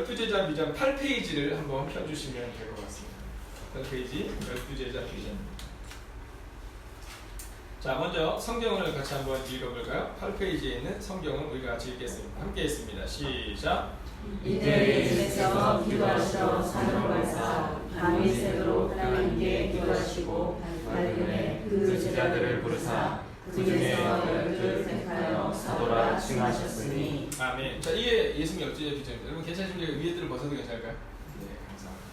12제자 비전 8페이지를 한번 펴주시면 될 것 같습니다. 8페이지 12제자 비전. 자, 먼저 성경을 같이 한번 읽어볼까요? 8페이지에 있는 성경을 우리가 같이 읽겠습니다. 함께 읽습니다. 시작. 이들의 집에서 기도하시러 사명받사 밤이 새도록 하나님께 기도하시고 발견에 그 제자들을 부르사 그 중에서 12를 택하여 사도라 칭하셨으니. 아멘. 자, 이게 예수님 12제자 비전입니다. 여러분 괜찮으시면 위에들을 벗어도 괜찮을까요? 네, 감사합니다.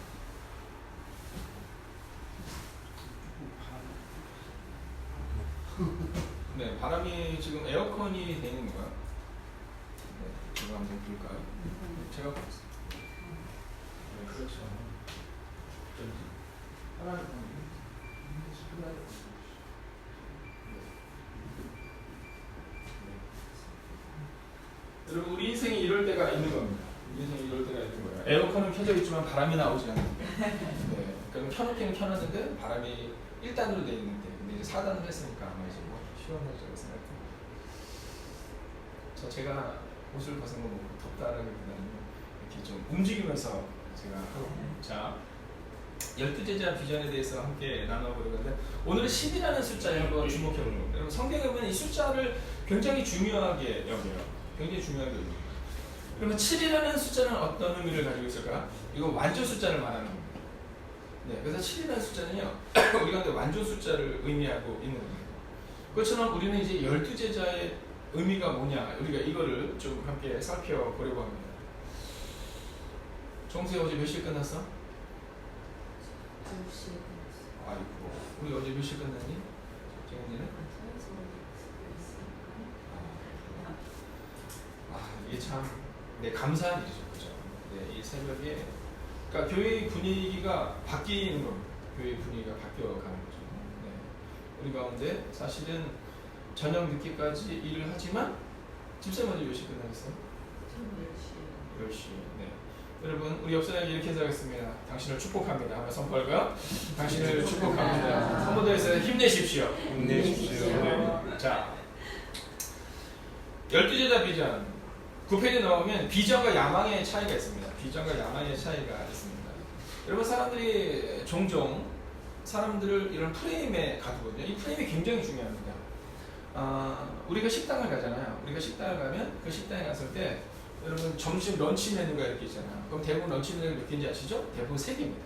네, 바람이 지금 에어컨이 되어 있는 건가요? 네, 제가 한번 볼까요? 제가 보겠습니다. 네, 그렇죠. 하나는 여러분, 우리 인생이 이럴 때가 있는 겁니다. 인생이 이럴 때가 있는 거예요. 에어컨은 켜져 있지만 바람이 나오지 않는데, 네, 그럼 켜놓기는 켜놨는데 바람이 1단으로 되어 있는데, 근데 이제 4단을 했으니까 아마 이제 뭐 시원하다고 생각해요. 제가 옷을 벗은 거 보고 덥다라기보다는 이렇게 좀 움직이면서 제가 하고, 자, 12제자 비전에 대해서 함께 나눠보려고 하는데, 오늘은 10이라는 숫자에 한번 주목해 보는 겁니다. 여러분, 성경에 보면 이 숫자를 굉장히 중요하게 여겨요. 굉장히 중요하게 여깁니다. 그러면 7이라는 숫자는 어떤 의미를 가지고 있을까? 이건 완조 숫자를 말하는 겁니다. 네, 그래서 7이라는 숫자는요, 우리 가운데 완조 숫자를 의미하고 있는 겁니다. 그것처럼 우리는 이제 12제자의 의미가 뭐냐, 우리가 이거를 좀 함께 살펴보려고 합니다. 정수야, 어제 몇 시에 끝났어? 2시에 아이고, 우리 어제 몇 시에 끝났니? 정은이는? 이게 참, 네, 감사한 일이죠, 그죠? 네, 이 새벽에, 그러니까 교회의 분위기가 바뀌는 겁니다. 교회의 분위기가 바뀌어가는 거죠. 네. 우리 가운데 사실은 저녁 늦게까지 일을 하지만, 집사님 어제 몇 시에 끝나겠어요? 10시. 네. 여러분, 우리 옆사람에게 이렇게 해서하겠습니다. 당신을 축복합니다. 한번 선포할까요? 당신을 축복합니다. 한 번 더 해서 힘내십시오. 힘내십시오. 네. 자, 12제자 비전 9페이지 넘어가면 비전과 야망의 차이가 있습니다. 비전과 야망의 차이가 있습니다. 여러분, 사람들이 종종 사람들을 이런 프레임에 가두거든요. 이 프레임이 굉장히 중요합니다. 우리가 식당을 가잖아요. 우리가 식당을 가면 그 식당에 갔을 때 여러분 점심 런치 메뉴가 이렇게 있잖아요. 그럼 대부분 런치 메뉴가 몇 개인지 아시죠? 대부분 3개입니다.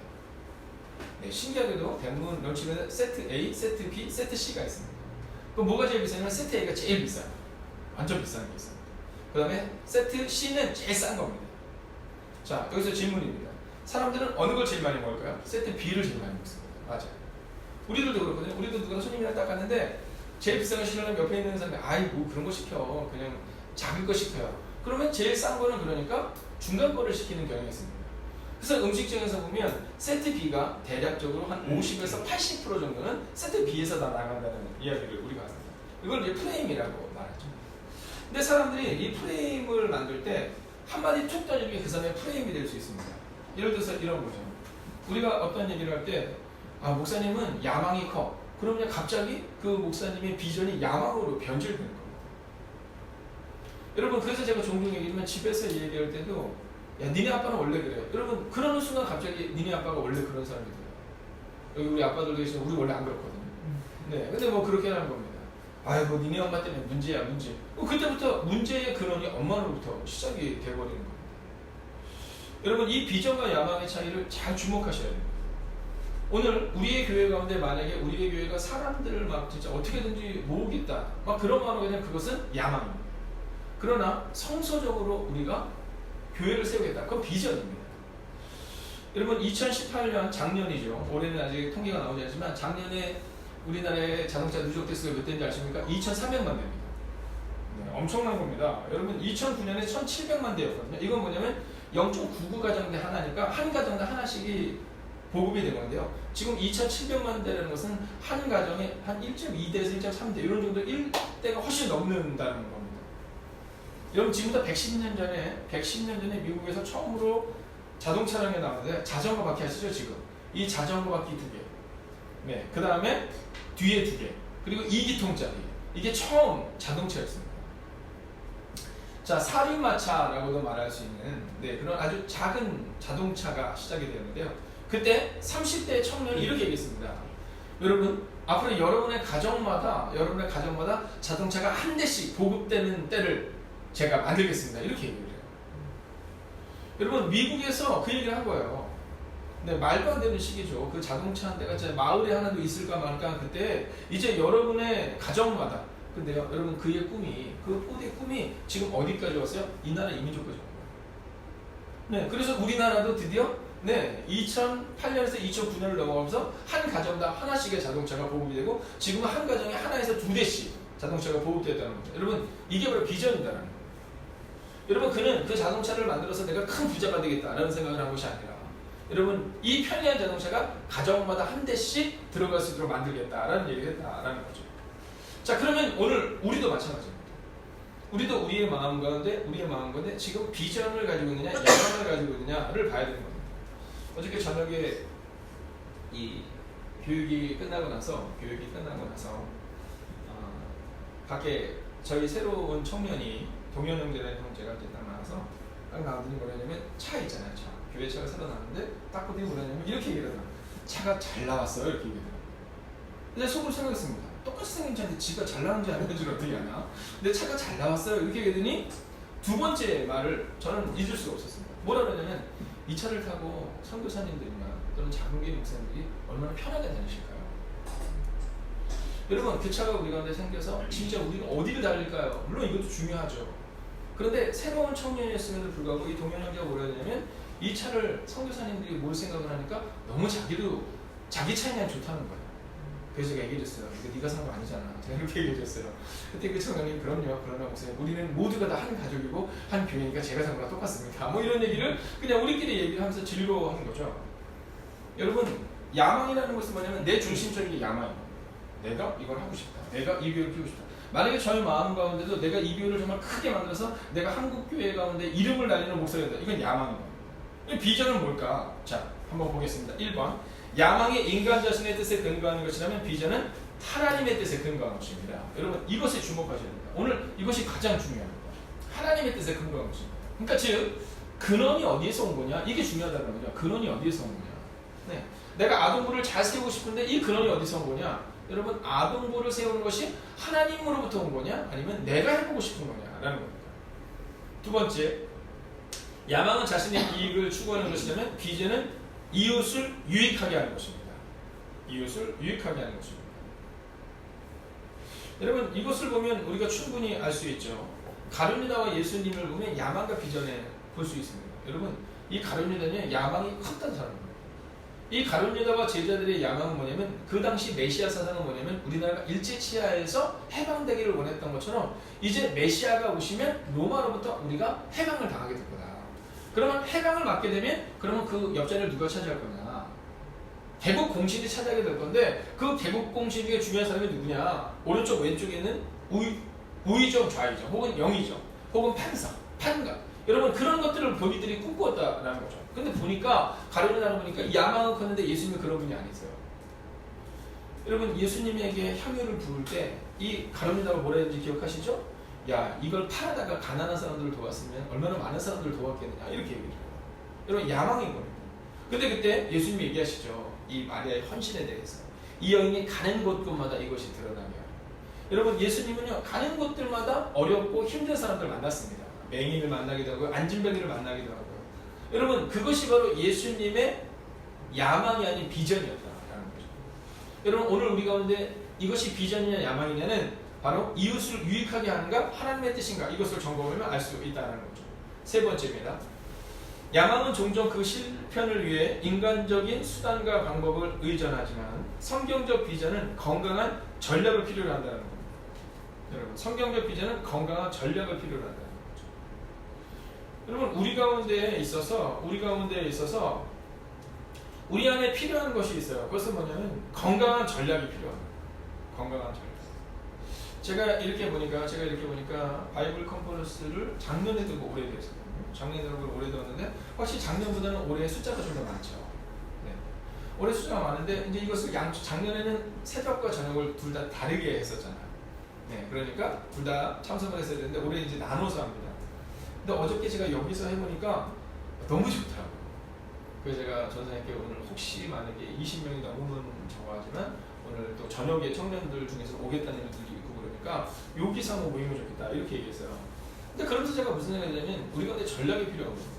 네, 신기하게도 대부분 런치 메뉴 세트 A, 세트 B, 세트 C가 있습니다. 그럼 뭐가 제일 비싸냐면 세트 A가 제일 비싸요. 완전 비싼 게 있습니다. 그 다음에 세트 C는 제일 싼 겁니다. 자, 여기서 질문입니다. 사람들은 어느 걸 제일 많이 먹을까요? 세트 B를 제일 많이 먹습니다. 맞아요. 우리들도 그렇거든요. 우리도 누가 손님이랑 딱 갔는데 제일 비싼 거 시키려면 옆에 있는 사람이 아이 뭐 그런 거 시켜. 그냥 작은 거 시켜요. 그러면 제일 싼 거는 그러니까 중간 거를 시키는 경향이 있습니다. 그래서 음식점에서 보면 세트 B가 대략적으로 한 50에서 80% 정도는 세트 B에서 다 나간다는 이야기를 우리가 합니다. 이걸 이제 프레임이라고 말하죠. 근데 사람들이 이 프레임을 만들 때 한마디 툭 던지는 게 그 사람의 프레임이 될 수 있습니다. 예를 들어서 이런 거죠. 우리가 어떤 얘기를 할 때, 목사님은 야망이 커. 그러면 갑자기 그 목사님의 비전이 야망으로 변질되는 겁니다. 여러분, 그래서 제가 종종 얘기하지만 집에서 얘기할 때도, 야, 니네 아빠는 원래 그래. 여러분, 그러는 순간 갑자기 니네 아빠가 원래 그런 사람이 돼요. 여기 우리 아빠들도 계시면 우리 원래 안 그렇거든요. 네, 근데 뭐 그렇게 하는 겁니다. 아이고, 니네 엄마 때문에 문제야, 문제. 그때부터 문제의 근원이 엄마로부터 시작이 돼버리는 겁니다. 여러분, 이 비전과 야망의 차이를 잘 주목하셔야 됩니다. 오늘 우리의 교회 가운데 만약에 우리의 교회가 사람들을 막 진짜 어떻게든지 모으겠다, 막 그런 마음으로 그냥 그것은 야망입니다. 그러나 성서적으로 우리가 교회를 세우겠다, 그건 비전입니다. 여러분, 2018년 작년이죠. 올해는 아직 통계가 나오지 않지만 작년에 우리나라의 자동차 누적 대수가 몇 대인지 아십니까? 2,300만 대입니다. 네, 엄청난 겁니다. 여러분, 2009년에 1,700만 대였거든요. 이건 뭐냐면 0.99 가정대 하나니까 한 가정당 하나씩이 보급이 된 건데요. 지금 2,700만 대라는 것은 한 가정에 한 1.2대에서 1.3대 이런 정도 1대가 훨씬 넘는다는 겁니다. 여러분, 지금부터 110년 전에 미국에서 처음으로 자동차량이 나왔는데 자전거 바퀴 아시죠? 지금 이 자전거 바퀴 2개, 네, 그 다음에 뒤에 2개, 그리고 2기통짜리, 이게 처음 자동차였습니다. 자, 사륜마차라고도 말할 수 있는 그런 아주 작은 자동차가 시작이 되었는데요. 그때 30대 청년이 이렇게 얘기했습니다. 여러분, 앞으로 여러분의 가정마다 자동차가 한 대씩 보급되는 때를 제가 만들겠습니다. 이렇게 얘기를 해요. 여러분, 미국에서 그 얘기를 한 거예요. 말도 안 되는 시기죠. 그 자동차 한 대가 제 마을에 하나도 있을까 말까. 그때 이제 여러분의 가정마다, 근데요, 여러분, 그의 꿈이 지금 어디까지 왔어요? 이 나라 이민족까지 왔어요. 그래서 우리나라도 드디어 2008년에서 2009년을 넘어가면서 한 가정당 하나씩의 자동차가 보급이 되고, 지금은 한 가정에 하나에서 두 대씩 자동차가 보급되었다는 거죠. 여러분, 이게 바로 비전이다라는 거예요. 여러분, 그는 그 자동차를 만들어서 내가 큰 부자가 되겠다라는 생각을 한 것이 아니라, 여러분, 이 편리한 자동차가 가정마다 한 대씩 들어갈 수 있도록 만들겠다라는 얘기를 했다라는 거죠. 자, 그러면 오늘 우리도 마찬가지입니다. 우리도 우리의 마음 가운데 지금 비전을 가지고 있느냐, 야망을 가지고 있느냐를 봐야 되는 겁니다. 어저께 저녁에 이 교육이 끝나고 나서 밖에 저희 새로운 청년이 동현형제라는 형제가 이제 딱 나와서 딱 나오더니 뭐냐면 차 있잖아요. 차. 교회 차가 새로 나왔는데 딱 보더니 뭐냐면 이렇게 얘기를 하더라고요. 차가 잘 나왔어요. 이렇게 얘기하더라고요. 근데 속으로 생각했습니다. 똑같이 생긴 차인데 지가 잘 나왔는지 안 나왔는지 어떻게 하나. 근데 차가 잘 나왔어요. 이렇게 얘기하더니 두 번째 말을 저는 잊을 수가 없었습니다. 뭐라 그러냐면 이 차를 타고 선교사님들이나 또는 작은교회 목사님들이 얼마나 편하게 다니실까요? 여러분, 그 차가 우리 가운데 생겨서 진짜 우리가 어디를 달릴까요? 물론 이것도 중요하죠. 그런데 새로운 청년이었음에도 불구하고 이 동현형제가 뭐라 하냐면 이 차를 선교사님들이 뭘 생각을 하니까 너무 자기 차에 그냥 좋다는 거예요. 그래서 제가 얘기해줬어요. 이거 네가 산 거 아니잖아. 제가 이렇게 얘기해줬어요. 그때 그 청년이 그러나 목사님, 우리는 모두가 다 한 가족이고 한 교회니까 제가 산 거랑 똑같습니다. 뭐 이런 얘기를 그냥 우리끼리 얘기를 하면서 즐거워하는 거죠. 여러분, 야망이라는 것은 뭐냐면 내 중심적인 게 야망이에요. 내가 이걸 하고 싶다. 내가 이 교회를 키우고 싶다. 만약에 저의 마음 가운데도 내가 이 교회를 정말 크게 만들어서 내가 한국 교회 가운데 이름을 날리는 목사가 된다. 이건 야망입니다. 이 비전은 뭘까? 자, 한번 보겠습니다. 1번. 야망이 인간 자신의 뜻에 근거하는 것이라면 비전은 하나님의 뜻에 근거하는 것입니다. 여러분, 이것에 주목하셔야 됩니다. 오늘 이것이 가장 중요합니다. 하나님의 뜻에 근거하는 것입니다. 그러니까 즉 근원이 어디에서 온 거냐? 이게 중요하다는 거죠. 근원이 어디에서 온 거냐? 내가 아동부를 잘 세우고 싶은데 이 근원이 어디서 온 거냐? 여러분, 아동부를 세우는 것이 하나님으로부터 온 거냐? 아니면 내가 해보고 싶은 거냐라는 겁니다. 두 번째, 야망은 자신의 이익을 추구하는 것이라면 비전은 이웃을 유익하게 하는 것입니다. 이웃을 유익하게 하는 것입니다. 여러분, 이것을 보면 우리가 충분히 알 수 있죠. 가룟유다와 예수님을 보면 야망과 비전에 볼 수 있습니다. 여러분, 이 가룟유다는 야망이 컸다는 사람입니다. 이 가룟유다와 제자들의 야망은 뭐냐면 그 당시 메시아 사상은 뭐냐면 우리나라가 일제치하에서 해방되기를 원했던 것처럼 이제 메시아가 오시면 로마로부터 우리가 해방을 당하게 될 거다. 그러면 해방을 맞게 되면 그러면 그 옆자리를 누가 차지할 거냐? 개국 공신이 차지하게 될 건데 그 개국 공신 중에 중요한 사람이 누구냐? 오른쪽 왼쪽에 있는 우의정 좌의정 혹은 영의정 혹은 판가 여러분, 그런 것들을 교리들이 꿈꾸었다라는 거죠. 근데 보니까 가룟유다를 보니까 이 야망은 컸는데 예수님은 그런 분이 아니세요. 여러분, 예수님에게 향유를 부을 때 이 가룟유다가 뭐라 했는지 기억하시죠? 야, 이걸 팔아다가 가난한 사람들을 도왔으면 얼마나 많은 사람들을 도왔겠느냐, 이렇게 얘기해요. 여러분, 야망인 겁니다. 근데 그때 예수님이 얘기하시죠. 이 마리아의 헌신에 대해서. 이 여인이 가는 곳곳마다 이것이 드러나며. 여러분, 예수님은요, 가는 곳들마다 어렵고 힘든 사람들을 만났습니다. 맹인을 만나기도 하고 안진뱅이를 만나기도 하고요. 여러분, 그것이 바로 예수님의 야망이 아닌 비전이었다라는 거죠. 여러분, 오늘 우리 가운데 이것이 비전이냐 야망이냐는 바로 이웃을 유익하게 하는가 하나님의 뜻인가 이것을 점검하면 알 수 있다는 거죠. 세 번째입니다. 야망은 종종 그 실현을 위해 인간적인 수단과 방법을 의존하지만 성경적 비전은 건강한 전략을 필요로 한다는 겁니다. 여러분, 성경적 비전은 건강한 전략을 필요로 한다는 거죠. 여러분, 우리 가운데에 있어서 우리 안에 필요한 것이 있어요. 그것은 뭐냐면 건강한 전략이 필요합니다. 건강한 전략. 제가 이렇게 보니까 바이블 컨퍼런스를 작년에 들고 올해 됐어요. 작년에 들고 올해 들었는데 확실히 작년보다는 올해 숫자가 좀 더 많죠. 네. 올해 숫자가 많은데 이제 이것을 작년에는 새벽과 저녁을 둘 다 다르게 했었잖아요. 네, 그러니까 둘 다 참석을 했어야 되는데 올해 이제 나눠서 합니다. 근데 어저께 제가 여기서 해보니까 너무 좋더라고요. 그래서 제가 전사님께 오늘 혹시 만약에 20명이 넘으면 저거하지만 오늘 또 저녁에 청년들 중에서 오겠다는 분들이 있고 그러니까 여기서 한번 모이면 좋겠다 이렇게 얘기했어요. 근데 그러면서 제가 무슨 생각이 드냐면 우리가 근데 전략이 필요하거든요.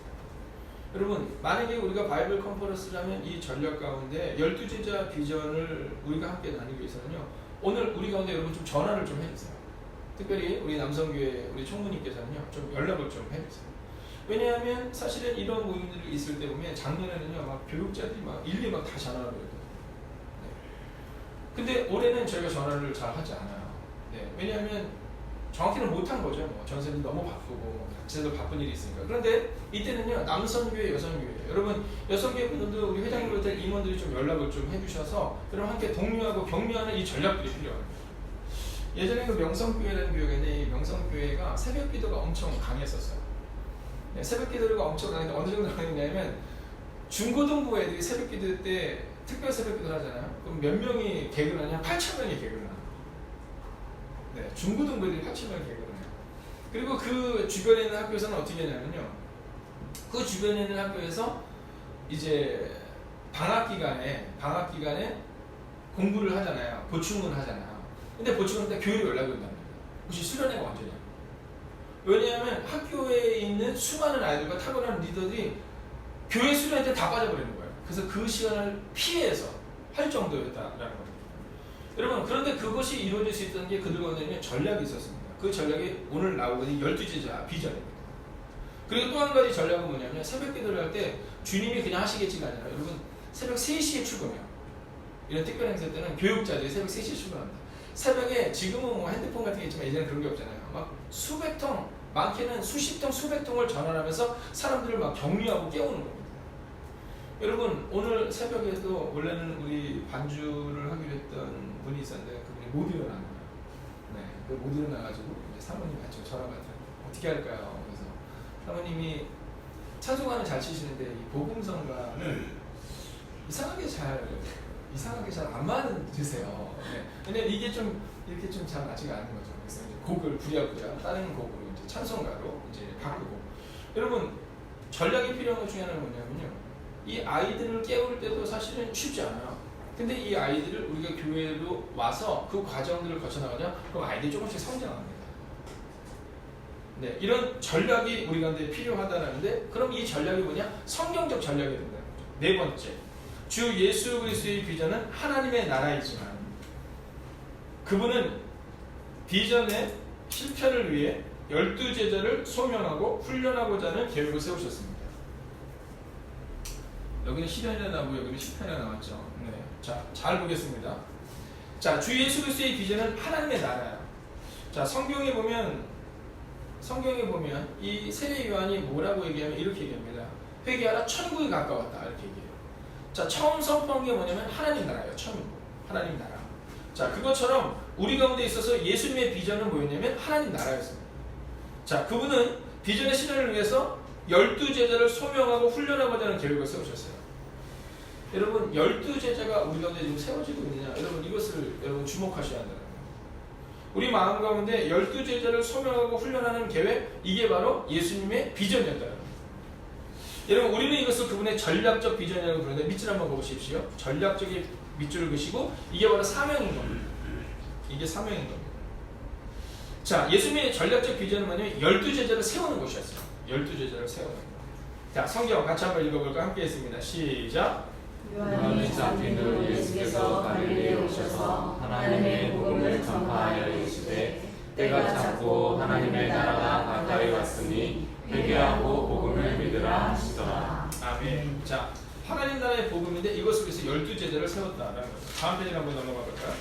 여러분 만약에 우리가 바이블 컨퍼런스를 하면 이 전략 가운데 12제자 비전을 우리가 함께 나누기 위해서는요 오늘 우리 가운데 여러분 좀 전화를 좀 해주세요. 특별히 우리 남성교회 우리 총무님께서는요 좀 연락을 좀 해주세요. 왜냐하면 사실은 이런 모임들이 있을 때 보면 작년에는요 막 교육자들이 막 일일이 막 다 전화를 해요. 네. 근데 올해는 저희가 전화를 잘 하지 않아요. 네. 왜냐하면 정확히는 못한 거죠. 뭐 전선이 너무 바쁘고 각자도 바쁜 일이 있으니까. 그런데 이때는요 남성교회, 여성교회. 여러분 여성교회 분들도 우리 회장님들 임원들이 좀 연락을 좀 해주셔서 여러분 함께 독려하고 격려하는 이 전략들이 필요합니다. 예전에 그 명성교회라는 교회가 있는데 이 명성교회가 새벽기도가 엄청 강했었어요. 네, 새벽기도가 엄청 강했는데 어느 정도 강했냐면 중고등부 애들이 새벽기도 때 특별 새벽기도를 하잖아요. 그럼 몇 명이 개근을 하냐? 8,000명이 개근을 합니다. 네, 중고등부 애들이 8,000명이 개근을 해요. 그리고 그 주변에 있는 학교에서는 어떻게 하냐면요. 그 주변에 있는 학교에서 이제 방학 기간에 공부를 하잖아요. 보충을 하잖아요. 근데 보충할 때 교회로 연락이 온답니다. 혹시 수련회가 언제냐? 왜냐하면 학교에 있는 수많은 아이들과 탁월한 리더들이 교회 수련회 때 다 빠져버리는 거예요. 그래서 그 시간을 피해서 할 정도였다라는 겁니다. 여러분 그런데 그것이 이루어질 수 있다는 게 그들 가운데 전략이 있었습니다. 그 전략이 오늘 나오고 있는 12제자 비전입니다. 그리고 또 한 가지 전략은 뭐냐면 새벽 기도를 할 때 주님이 그냥 하시겠지가 아니라 여러분 새벽 3시에 출근해요. 이런 특별 행사 때는 교육자들이 새벽 3시에 출근합니다. 새벽에 지금은 뭐 핸드폰 같은 게 있지만 예전에 그런 게 없잖아요. 막 수백 통, 많게는 수십 통, 수백 통을 전환하면서 사람들을 막 격려하고 깨우는 겁니다. 여러분 오늘 새벽에도 원래는 우리 반주를 하기로 했던 분이 있었는데 그분이 못 일어난 거예요. 네, 못 일어나가지고 이제 사모님 같이 저랑 같은 어떻게 할까요? 그래서 사모님이 찬송가는 잘 치시는데 이 복음성가는 이상하게 잘 안 맞으세요. 네. 왜냐면 이게 좀 이렇게 좀 잘 맞지가 않는 거죠. 그래서 이제 곡을 부랴부랴 다른 곡으로 이제 찬송가로 이제 바꾸고. 여러분 전략이 필요한 것 중에 하나는 뭐냐면요. 이 아이들을 깨울 때도 사실은 쉽지 않아요. 근데 이 아이들을 우리가 교회로 와서 그 과정들을 거쳐나가냐? 그럼 아이들이 조금씩 성장합니다. 네, 이런 전략이 우리 가운데 필요하다는데 그럼 이 전략이 뭐냐? 성경적 전략이 된다는 거죠. 네 번째, 주 예수 그리스도의 비전은 하나님의 나라이지만 그분은 비전의 실현을 위해 12제자를 소명하고 훈련하고자 하는 계획을 세우셨습니다. 여기는 실현이라 나오고 여기는 실패가 나왔죠. 네. 자, 잘 보겠습니다. 자, 주 예수 그리스도의 비전은 하나님의 나라예요. 자, 성경에 보면 이 세례 요한이 뭐라고 얘기하면 이렇게 얘기합니다. 회개하라 천국이 가까웠다 이렇게 얘기해요. 자, 처음 선포한 게 뭐냐면 하나님 나라예요. 천국, 하나님 나라. 자, 그것처럼 우리 가운데 있어서 예수님의 비전은 뭐였냐면 하나님 나라였습니다. 자, 그분은 비전의 실현을 위해서 12제자를 소명하고 훈련하고자 하는 계획을 세우셨어요. 여러분 12제자가 우리 가운데 지금 세워지고 있느냐, 여러분 이것을 여러분 주목하셔야 한다는 거예요. 우리 마음 가운데 12제자를 소명하고 훈련하는 계획, 이게 바로 예수님의 비전이었다는 거예요. 여러분 우리는 이것을 그분의 전략적 비전이라고 부르는데 밑줄 한번 보십시오. 전략적인 밑줄을 그시고 이게 바로 사명인 겁니다. 이게 사명인 겁니다. 자, 예수님의 전략적 비전은 뭐냐면 12제자를 세우는 것이었어요. 12제자를 세우는 것. 자, 성경 같이 한번 읽어볼까? 함께 했습니다. 시작. 요한이 잡힌 예수께서 갈릴리에 오셔서 하나님의 복음을 전파하여 이르시되 때가 찼고 하나님의 나라가 가까이 왔으니 회개하고 복음을 믿으라 하시더라. 아멘. 자, 하나님 나라의 복음인데 이것을 위해서 12제자를 세웠다라는 거죠. 다음 페이지 한번 넘어가 볼까요?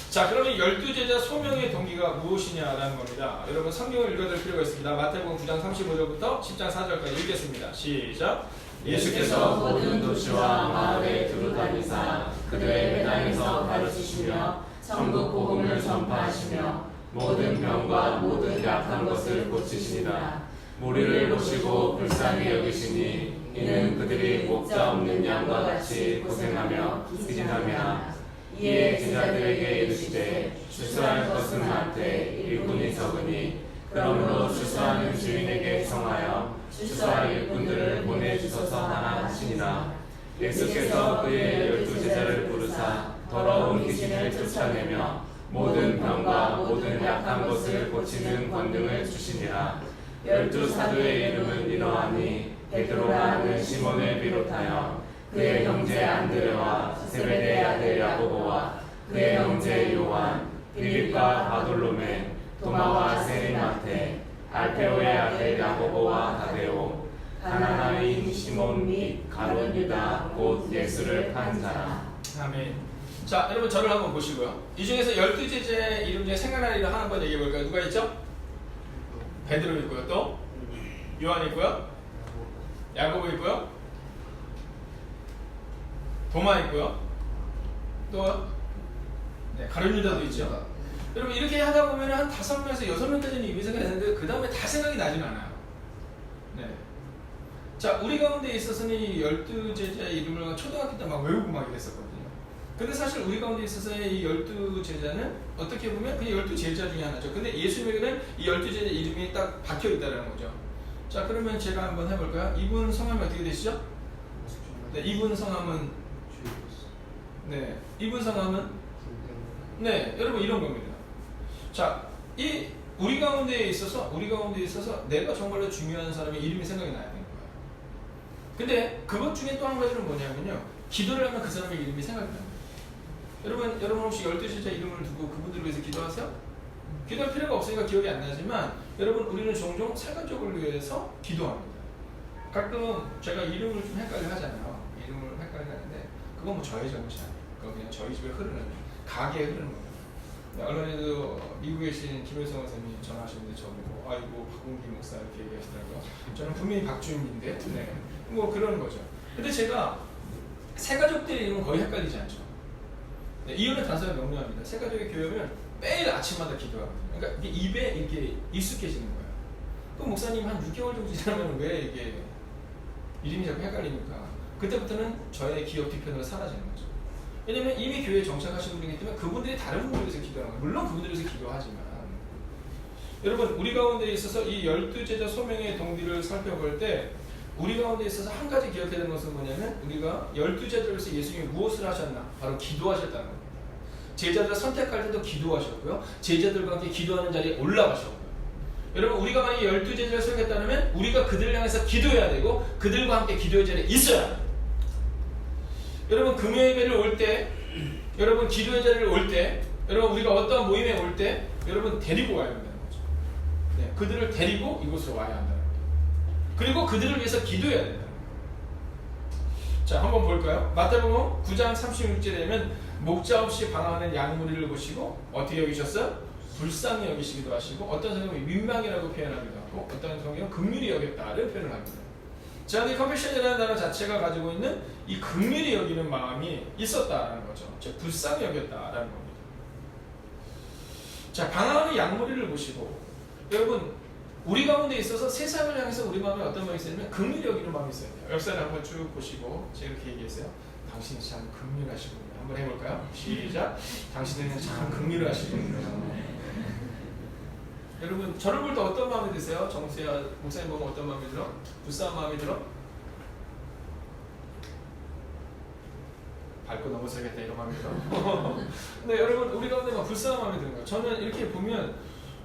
자, 그러면 12제자 소명의 동기가 무엇이냐라는 겁니다. 여러분 성경을 읽어드릴 필요가 있습니다. 마태복음 9장 35절부터 10장 4절까지 읽겠습니다. 시작. 예수께서 모든 도시와 마을에 두루다니사 그들의 회당에서 가르치시며 천국 복음을 전파하시며 모든 병과 모든 약한 것을 고치시니라. 무리를 보시고 불쌍히 여기시니 이는 그들이 목자 없는 양과 같이 고생하며 기진하며 이에 제자들에게 이르시되 주사할 것은 많되 일꾼이 적으니 그러므로 추수하는 주인에게 청하여 추수할 일꾼들을 보내주소서 하나 하시니라. 예수께서 그의 12제자를 부르사 더러운 귀신을 쫓아내며 모든 병과 모든 약한 것을 고치는 권능을 주시니라. 12사도의 이름은 이러하니 베드로라 하는 시몬을 비롯하여 그의 형제 안드레와 세베대의 아들 야고보와 그의 형제 요한, 빌립과 바돌로메, 도마와 세리마테, 알페오의 아들 야고보와 다데오, 가나나인 시몬 및 가룟 유다 곧 예수를 판 자라. 아멘. 자, 여러분 저를 한번 보시고요. 이 중에서 12제자의 이름 중에 생각나는 이름 하나 한번 얘기해 볼까요? 누가 있죠? 베드로 있고요. 또 요한 있고요. 야고보 있고요. 도마 있고요. 또 네, 가룟 유다도 있죠. 여러분 이렇게 하다 보면 한 5명에서 6명까지는 이미 생각이 나는데 그 다음에 다 생각이 나진 않아요. 네. 자, 우리 가운데 있어서는 이 12제자의 이름을 초등학교 때 막 외우고 막 이랬었거든요. 근데 사실 우리 가운데 있어서의 이 12제자는 어떻게 보면 그냥 12제자 중에 하나죠. 근데 예수님에게는 이 12제자 이름이 딱 박혀 있다는 거죠. 자, 그러면 제가 한번 해볼까요? 이분 성함이 어떻게 되시죠? 네, 이분 성함은 네, 이분 성함은 네, 여러분 이런 겁니다. 자, 이 우리 가운데에 있어서 내가 정말로 중요한 사람의 이름이 생각이 나야 되는 거예요. 근데 그것 중에 또 한 가지는 뭐냐면요, 기도를 하면 그 사람의 이름이 생각이 납니다. 여러분 혹시 12제자 이름을 두고 그분들을 위해서 기도하세요? 기도할 필요가 없으니까 기억이 안 나지만 여러분 우리는 종종 살간적을 위해서 기도합니다. 가끔 제가 이름을 좀 헷갈려 하잖아요. 이름을 헷갈려 하는데 그건 뭐 저의 잘못이 아니에요. 그건 그냥 저희 집에 흐르는 가게에 흐르는 겁니다. 네, 얼마전에도 미국에 계신 김일성 선생님이 전화하시는데 저보고 아이고 박웅기 목사 이렇게 얘기하시더라고요. 저는 분명히 박주임인데 네, 뭐 그런 거죠. 근데 제가 새가족들의 이름은 거의 헷갈리지 않죠. 네, 이유는 단서가 명료합니다. 새가족의 교회면 매일 아침마다 기도하거든요. 그러니까 이게 입에 이렇게 익숙해지는 거예요. 그럼 목사님 한 6개월 정도 지나면 왜 이게 이름이 자꾸 헷갈리니까 그때부터는 저의 기억 뒤편으로 사라지는 거죠. 왜냐면 이미 교회에 정착하신 분이기 때문에 그분들이 다른 분들에 대해서 기도하는 거예요. 물론 그분들에 대해서 기도하지만 여러분 우리 가운데 있어서 이 12제자 소명의 동기를 살펴볼 때 우리 가운데 있어서 한 가지 기억해야 되는 것은 뭐냐면 우리가 12제자로서 예수님이 무엇을 하셨나? 바로 기도하셨다는 겁니다. 제자들 선택할 때도 기도하셨고요. 제자들과 함께 기도하는 자리에 올라가셨고요. 여러분 우리가 만약에 12제자를 세우겠다면 우리가 그들을 향해서 기도해야 되고 그들과 함께 기도의 자리에 있어야 합니다. 여러분 금요예배를 올 때, 여러분 기도의 자리를 올 때, 여러분 우리가 어떠한 모임에 올 때 여러분 데리고 와야 된다는 거죠. 네, 그들을 데리고 이곳으로 와야 한다는 거죠. 그리고 그들을 위해서 기도해야 된다는 거죠. 자, 한번 볼까요? 마태복음 9장 36절에 되면 목자 없이 방황하는 양무리를 보시고 어떻게 여기셨어요? 불쌍히 여기시기도 하시고 어떤 성경은 민망이라고 표현하기도 하고 어떤 성경은 긍휼히 여겼다를 표현을 합니다. 자, 이 컴패션이라는 단어 자체가 가지고 있는 이 긍휼히 여기는 마음이 있었다라는 거죠. 즉 불쌍히 여겼다라는 겁니다. 자, 방황하는 양무리를 보시고 여러분 우리 가운데 있어서 세상을 향해서 우리 마음에 어떤 마음이 있으면 긍휼히 여기는 마음이 있어야 돼요. 역사를 한번 쭉 보시고 제가 이렇게 얘기했어요. 당신이 참 긍휼하시군요. 한번 해볼까요? 시작. 당신은 참 긍휼하시군요. 여러분 저를 볼 때 어떤 마음이 드세요? 정수야 목사님 보면 어떤 마음이 들어? 불쌍한 마음이 들어? 밟고 넘어서겠다 이런 마음이 들어? 근데 여러분 우리 가운데 막 불쌍한 마음이 드는 거예요. 저는 이렇게 보면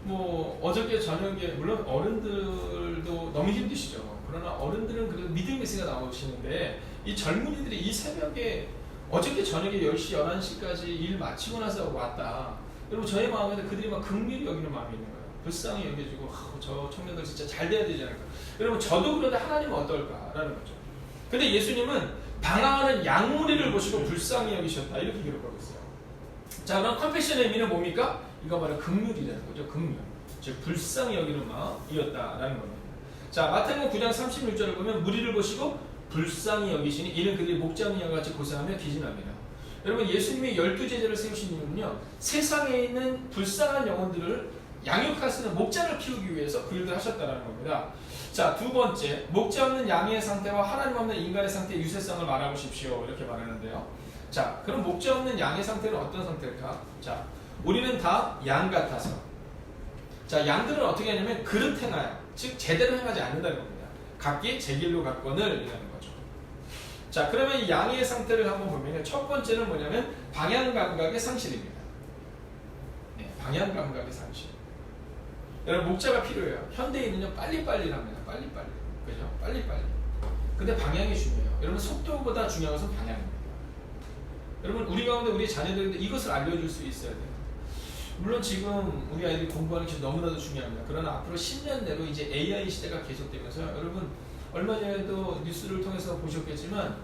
뭐 어저께 저녁에 물론 어른들도 너무 힘드시죠. 그러나 어른들은 그래도 믿음의 메시지가 나오시는데 이 젊은이들이 이 새벽에 어저께 저녁에 10시, 11시까지 일 마치고 나서 왔다. 여러분 저의 마음에는 그들이 막 긍휼히 여기는 마음이 있는 거예요. 불쌍히 여겨지고 저 청년들 진짜 잘 돼야 되지 않을까. 여러분 저도 그런데 하나님은 어떨까라는 거죠. 근데 예수님은 방황하는 양무리를 보시고 불쌍히 여기셨다 이렇게 기록하고 있어요. 자, 그럼 컴패션의 의미는 뭡니까? 이거 바로 긍휼이라는 거죠. 긍휼. 즉 불쌍히 여기는 마음이었다라는 겁니다. 자, 마태복음 9장 36절을 보면 무리를 보시고 불쌍히 여기시니 이는 그들이 목자인 양과 같이 고생하며 기진합니다. 여러분 예수님이 12제자를 세우신 이유는요, 세상에 있는 불쌍한 영혼들을 양육할 수 있는 목자를 키우기 위해서 그 일을 하셨다는 겁니다. 자, 두 번째, 목자 없는 양의 상태와 하나님 없는 인간의 상태의 유세성을 말해보십시오. 이렇게 말하는데요. 자, 그럼 목자 없는 양의 상태는 어떤 상태일까? 자, 우리는 다 양 같아서. 자, 양들은 어떻게 하냐면 그릇 행하여, 즉 제대로 행하지 않는다는 겁니다. 각기 제 길로 갔거늘 이라는 거죠. 자, 그러면 이 양의 상태를 한번 보면 첫 번째는 뭐냐면 방향 감각의 상실입니다. 네, 방향 감각의 상실. 여러분 목자가 필요해요. 현대인은요 빨리빨리랍니다. 빨리빨리. 그죠? 빨리빨리. 근데 방향이 중요해요. 여러분 속도보다 중요한 것은 방향입니다. 여러분 우리 가운데 우리 자녀들인데 이것을 알려줄 수 있어야 돼요. 물론 지금 우리 아이들이 공부하는 게 너무나도 중요합니다. 그러나 앞으로 10년 내로 이제 AI 시대가 계속되면서 여러분 얼마 전에도 뉴스를 통해서 보셨겠지만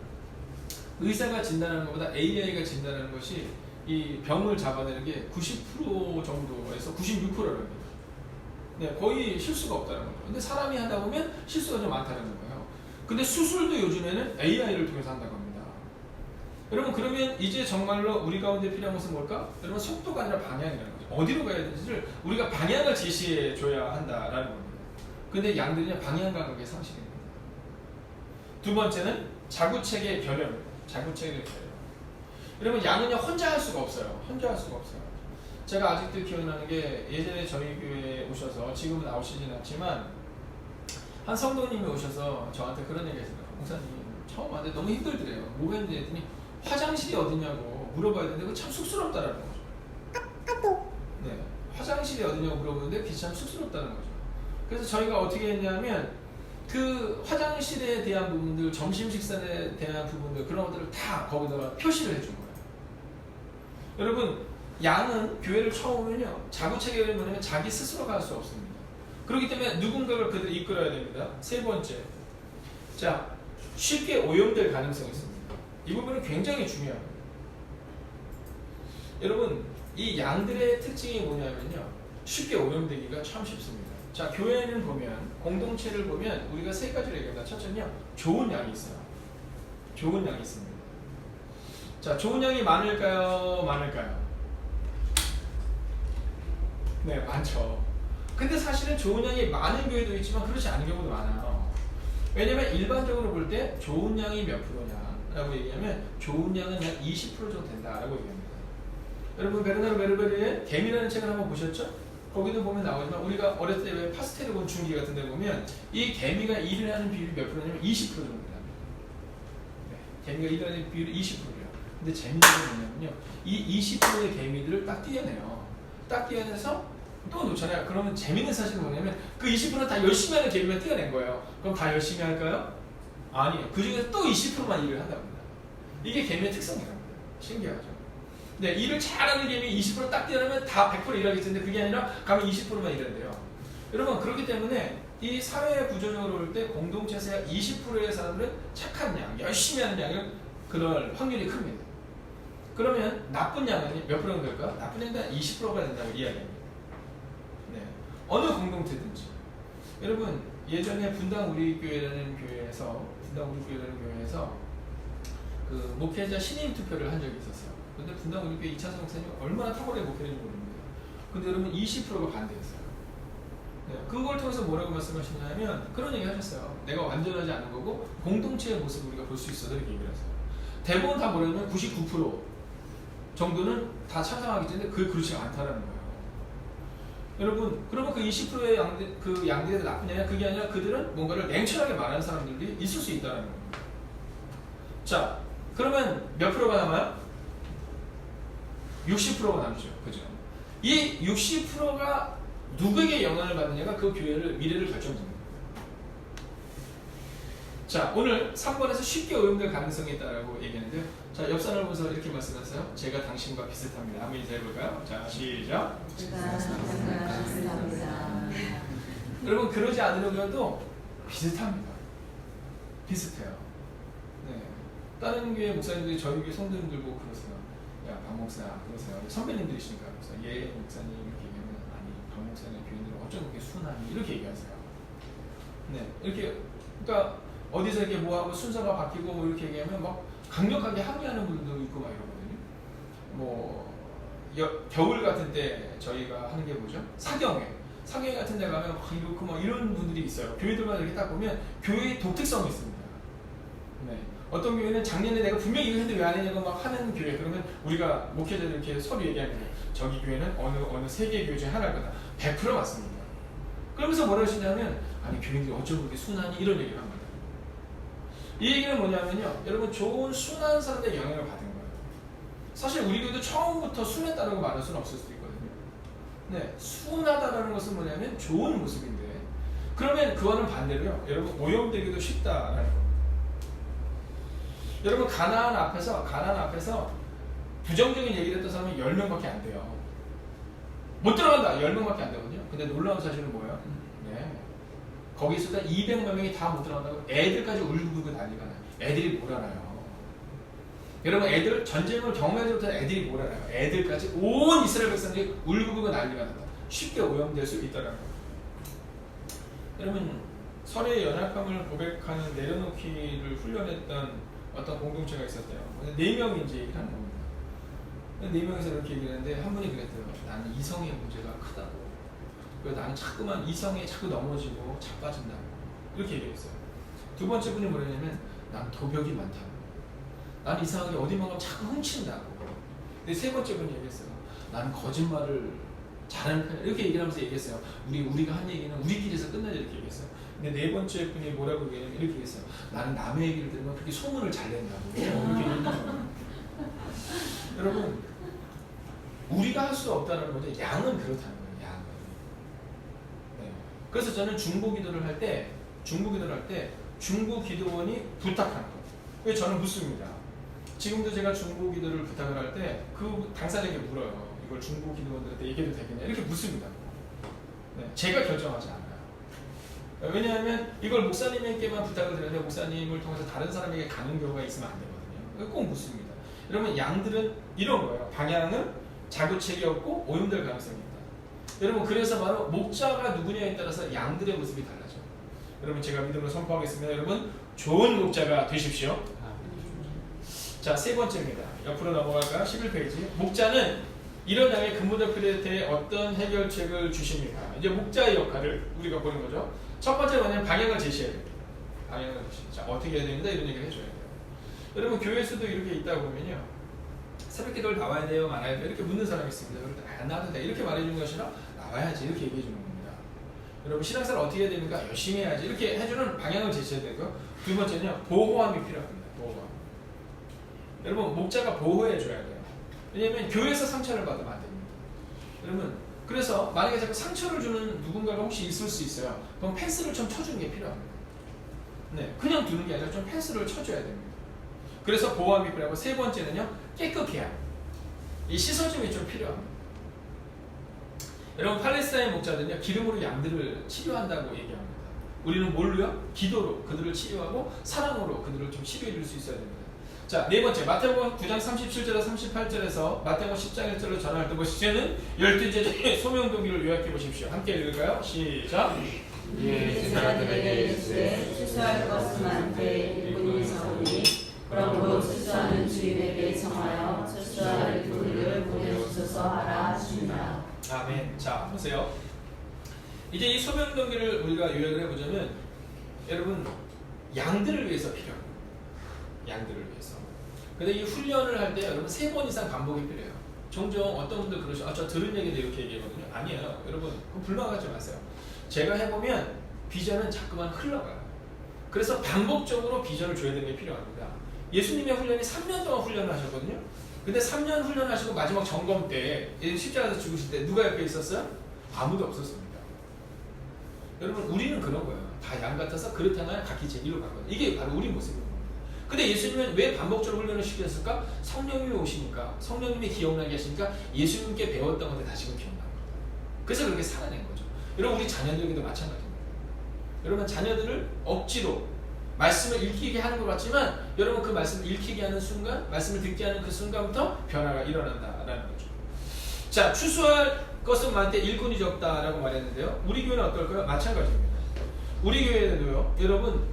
의사가 진단하는 것보다 AI가 진단하는 것이 이 병을 잡아내는 게 90% 정도에서 96%랍니다. 네, 거의 실수가 없다는 거죠. 근데 사람이 하다 보면 실수가 좀 많다는 거예요. 근데 수술도 요즘에는 AI를 통해서 한다고 합니다. 여러분 그러면 이제 정말로 우리 가운데 필요한 것은 뭘까? 여러분 속도가 아니라 방향이라는 거죠. 어디로 가야 되는지를 우리가 방향을 제시해 줘야 한다라는 겁니다. 근데 양들은 방향 감각의 상실입니다. 두 번째는 자구책의 결여입니다. 자구책의 결여. 여러분 양은요 혼자 할 수가 없어요. 혼자 할 수가 없어요. 제가 아직도 기억나는 게 예전에 저희 교회에 오셔서 지금은 나오시진 않지만 한 성도님이 오셔서 저한테 그런 얘기 했어요. 목사님 처음 왔는데 너무 힘들더래요. 뭐가 힘드냐 했더니 화장실이 어디냐고 물어봐야 되는데 그거 참 쑥스럽다라는 거죠. 네, 화장실이 어디냐고 물어보는데 그게 참 쑥스럽다는 거죠. 그래서 저희가 어떻게 했냐면 그 화장실에 대한 부분들, 점심 식사에 대한 부분들 그런 것들을 다 거기다가 표시를 해준 거예요. 여러분 양은 교회를 처음 오면요 자구체계를 뭐냐면 자기 스스로가 할 수 없습니다. 그렇기 때문에 누군가를 그들을 이끌어야 됩니다. 세 번째, 자 쉽게 오염될 가능성이 있습니다. 이 부분은 굉장히 중요합니다. 여러분 이 양들의 특징이 뭐냐면요 쉽게 오염되기가 참 쉽습니다. 자 교회는 보면 공동체를 보면 우리가 세 가지를 얘기합니다. 첫째는요 좋은 양이 있어요. 좋은 양이 있습니다. 자 좋은 양이 많을까요? 많을까요? 네 많죠. 근데 사실은 좋은 양이 많은 교회도 있지만 그렇지 않은 경우도 많아요. 왜냐면 일반적으로 볼 때 좋은 양이 몇 프로냐라고 얘기하면 좋은 양은 한 20% 정도 된다라고 얘기합니다. 여러분 베르나르 베르베르의 개미라는 책을 한번 보셨죠? 거기도 보면 나오지만 우리가 어렸을 때 왜 파스텔을 본 중기 같은 데 보면 이 개미가 일을 하는 비율이 몇 프로냐면 20% 정도입니다. 네, 개미가 일을 하는 비율이 20%예요. 근데 재미있는 게 뭐냐면요 이 20%의 개미들을 딱 띄어내요. 딱 띄어내서 또 놓잖아요. 그러면 재밌는 사실은 뭐냐면 그 20%는 다 열심히 하는 개미만 띄어낸 거예요. 그럼 다 열심히 할까요? 아니요. 그 중에서 또 20%만 일을 한다고 합니다. 이게 개미의 특성이라는 거예요. 신기하죠. 네, 일을 잘하는 개미 20% 딱 띄어내면 다 100% 일하겠지. 근데 그게 아니라 가면 20%만 일한대요. 여러분 그렇기 때문에 이 사회 구조적으로 볼 때 공동체에서 20%의 사람들은 착한 양, 열심히 하는 양을 그럴 확률이 큽니다. 그러면 나쁜 양은 몇 프로가 될까? 나쁜 양은 20%가 된다고 이야기합니다. 네, 어느 공동체든지. 여러분 예전에 분당 우리 교회라는 교회에서 그 목회자 신임 투표를 한 적이 있었어요. 근데 분당 우리 교회 2차선 목사님 얼마나 탁월하게 목회했는지 모릅니다. 근데 여러분 20%가 반대했어요. 네, 그걸 통해서 뭐라고 말씀하시냐면 그런 얘기 하셨어요. 내가 완전하지 않은 거고 공동체의 모습을 우리가 볼 수 있어. 이렇게 얘기를 했어요. 대부분 다 뭐냐면 99% 정도는 다 찬성하기 때문에 그게 그렇지가 않다라는 거예요. 여러분 그러면 그 20%의 양들이 나쁜 게 그게 아니라 그들은 뭔가를 냉철하게 말하는 사람들이 있을 수 있다는 겁니다. 자 그러면 몇 프로가 남아요? 60%가 남죠. 그죠? 이 60%가 누구에게 영향을 받느냐가 그 교회를 미래를 결정짓는 거예요. 자 오늘 3번에서 쉽게 오염될 가능성이 있다고 얘기했는데요. 자 옆 사람을 보면서 이렇게 말씀하세요. 제가 당신과 비슷합니다. 한번 인사해볼까요? 자 시작. 여러분 그러지 않으려고 비슷합니다. 비슷해요. 네. 다른 교회 목사님들이 저희 교회 성도님들 보고 그러세요. 야 박 목사 그러세요. 선배님들이시니까 그래서 예 목사님 이렇게 얘기하면 아니 박 목사님 교인들은 어쩜 그렇게 순하니 이렇게 얘기하세요. 네 이렇게 그러니까 어디서 이렇게 뭐하고 순서가 바뀌고 뭐 이렇게 얘기하면 막 강력하게 항의하는 분들도 있고 막 이러거든요. 뭐 겨울 같은 때 저희가 하는 게 뭐죠? 사경회 같은 데 가면 막 이렇고 막 이런 분들이 있어요. 교회들만 이렇게 딱 보면 교회의 독특성이 있습니다. 네. 어떤 교회는 작년에 내가 분명히 이거 했는데 왜 안 했냐고 막 하는 교회. 그러면 우리가 목회자들 이렇게 서로 얘기하는 거예요. 저기 교회는 어느 세계 교회 중에 하나일 거다. 100% 맞습니다. 그러면서 뭐라 하시냐면 아니 교인들이 어쩌고 그렇게 순하니 이런 얘기를 합니다. 이 얘기는 뭐냐면요, 여러분 좋은 순한 사람들의 영향을 받은 거예요. 사실 우리 교회도 처음부터 순했다라고 말할 수는 없을 수도 있거든요. 네, 순하다라는 것은 뭐냐면 좋은 모습인데 그러면 그와는 반대로요, 여러분 오염되기도 쉽다라는 겁니다. 여러분 가나안 앞에서 부정적인 얘기를 했던 사람이 10명밖에 안 돼요. 못 들어간다 10명밖에 안 되거든요. 근데 놀라운 사실은 뭐예요? 네, 거기 있었던 200만 명이 다 못 들어간다고 애들까지 울고불고 난리가 나요. 애들이 뭘 알아요? 여러분 애들 전쟁을 경험하지 못한 애들이 뭘 알아요? 애들까지 온 이스라엘 백성들이 울고불고 난리가 난다. 쉽게 오염될 수 있다는 거예요. 여러분 설의 연약함을 고백하는 내려놓기를 훈련했던 어떤 공동체가 있었대요. 4명인지 얘기를 하는 겁니다. 4명이서 이렇게 얘기를 했는데 한 분이 그랬대요. 나는 이성의 문제가 크다고. 그래서 나는 자꾸만 이성에 자꾸 넘어지고 자빠진다고. 이렇게 얘기했어요. 두 번째 분이 뭐냐면 난 도벽이 많다고. 나는 이상하게 어디만 가면 자꾸 훔친다고. 근데 세 번째 분이 얘기했어요. 나는 거짓말을 잘하는 편이야. 이렇게 얘기를 하면서 얘기했어요. 우리가 한 얘기는 우리끼리서 끝나자 이렇게 얘기했어요. 근데 네 번째 분이 뭐라고 얘기했냐면 이렇게 얘기했어요. 나는 남의 얘기를 들으면 그렇게 소문을 잘 낸다고. 이렇게 얘기했어요. 여러분 우리가 할 수 없다는 거죠. 양은 그렇다는 거예요. 양은. 네. 그래서 저는 중보 기도를 할 때 중보 기도원이 부탁하는 거예요. 왜 저는 묻습니다. 지금도 제가 중보 기도를 부탁을 할 때 그 당사자에게 물어요. 이걸 중보 기도원들한테 얘기해도 되겠냐 이렇게 묻습니다. 네. 제가 결정하지 않아요. 왜냐하면 이걸 목사님에게만 부탁을 드렸는데 목사님을 통해서 다른 사람에게 가는 경우가 있으면 안 되거든요. 꼭 묻습니다. 여러분 양들은 이런 거예요. 방향은 자구책이 없고 오염될 가능성이 있다. 여러분 그래서 바로 목자가 누구냐에 따라서 양들의 모습이 달라져요. 여러분 제가 믿음으로 선포하겠습니다. 여러분 좋은 목자가 되십시오. 자, 세 번째입니다. 옆으로 넘어갈까요? 11페이지. 목자는 이런 양의 근본적 필요에 대해 어떤 해결책을 주십니까? 이제 목자의 역할을 우리가 보는 거죠. 첫 번째 뭐냐면 방향을 제시해야 됩니다. 방향을 제시. 자, 어떻게 해야 됩니다. 이런 얘기를 해줘야 돼요. 여러분 교회에서도 이렇게 있다 보면요, 새벽 기도를 나와야 돼요, 말아야 돼요 이렇게 묻는 사람이 있습니다. 그럴 때 안 나와도 돼 이렇게 말해주는 것이라 나와야지 이렇게 얘기해 주는 겁니다. 여러분 신앙생활 어떻게 해야 됩니까? 열심히 해야지 이렇게 해주는 방향을 제시해야 되고요. 두 번째는요, 보호함이 필요합니다. 보호함. 여러분 목자가 보호해 줘야 돼요. 왜냐하면 교회에서 상처를 받으면 안 됩니다. 여러분 그래서 만약에 자꾸 상처를 주는 누군가가 혹시 있을 수 있어요. 그럼 펜스를 좀 쳐주는 게 필요합니다. 네, 그냥 두는 게 아니라 좀 펜스를 쳐줘야 됩니다. 그래서 보호함이 필요하고 세 번째는요, 깨끗해야. 이 씻어줌이 좀 필요합니다. 여러분 팔레스타인 목자들은요, 기름으로 양들을 치료한다고 얘기합니다. 우리는 뭘로요? 기도로 그들을 치료하고 사랑으로 그들을 좀 치료해 줄 수 있어야 됩니다. 자, 네 번째 마태복음 9장 37절에서 38절에서 마태복음 10장 1절로 전할 때 보시면은 12제자의 소명동기를 요약해 보십시오. 함께 읽을까요? 시작. 이에 제자들에게 이르시되 추수할 것은 많되 일꾼이 적으니 그러므로 추수하는 주인에게 청하여 추수할 일꾼을 보내주소서 하라 하시니라. 아멘. 자, 보세요. 이제 이 소명동기를 우리가 요약을 해보자면 여러분 양들을 위해서 필요합니다. 양들을 위해서. 근데 이 훈련을 할 때 여러분 3번 이상 반복이 필요해요. 종종 어떤 분들 그러시죠. 저 들은 얘기도 이렇게 얘기하거든요. 아니에요. 여러분 불만하지 마세요. 제가 해보면 비전은 자꾸만 흘러가요. 그래서 반복적으로 비전을 줘야 되는 게 필요합니다. 예수님의 훈련이 3년 동안 훈련을 하셨거든요. 근데 3년 훈련하시고 마지막 점검 때 십자가에서 죽으실 때 누가 옆에 있었어요? 아무도 없었습니다. 여러분 우리는 그런 거예요. 다 양 같아서 그릇 하나에 각기 제 길로 갔거든요. 이게 바로 우리 모습입니다. 근데 예수님은 왜 반복적으로 훈련을 시켰을까? 성령님이 오시니까, 성령님이 기억나게 하시니까 예수님께 배웠던 것들 다시금 기억납니다. 그래서 그렇게 살아낸 거죠. 여러분 우리 자녀들에게도 마찬가지입니다. 여러분 자녀들을 억지로 말씀을 읽히게 하는 것 같지만 여러분 그 말씀을 읽히게 하는 순간, 말씀을 듣게 하는 그 순간부터 변화가 일어난다라는 거죠. 자, 추수할 것은 많되 일꾼이 적다라고 말했는데요. 우리 교회는 어떨까요? 마찬가지입니다. 우리 교회에도요, 여러분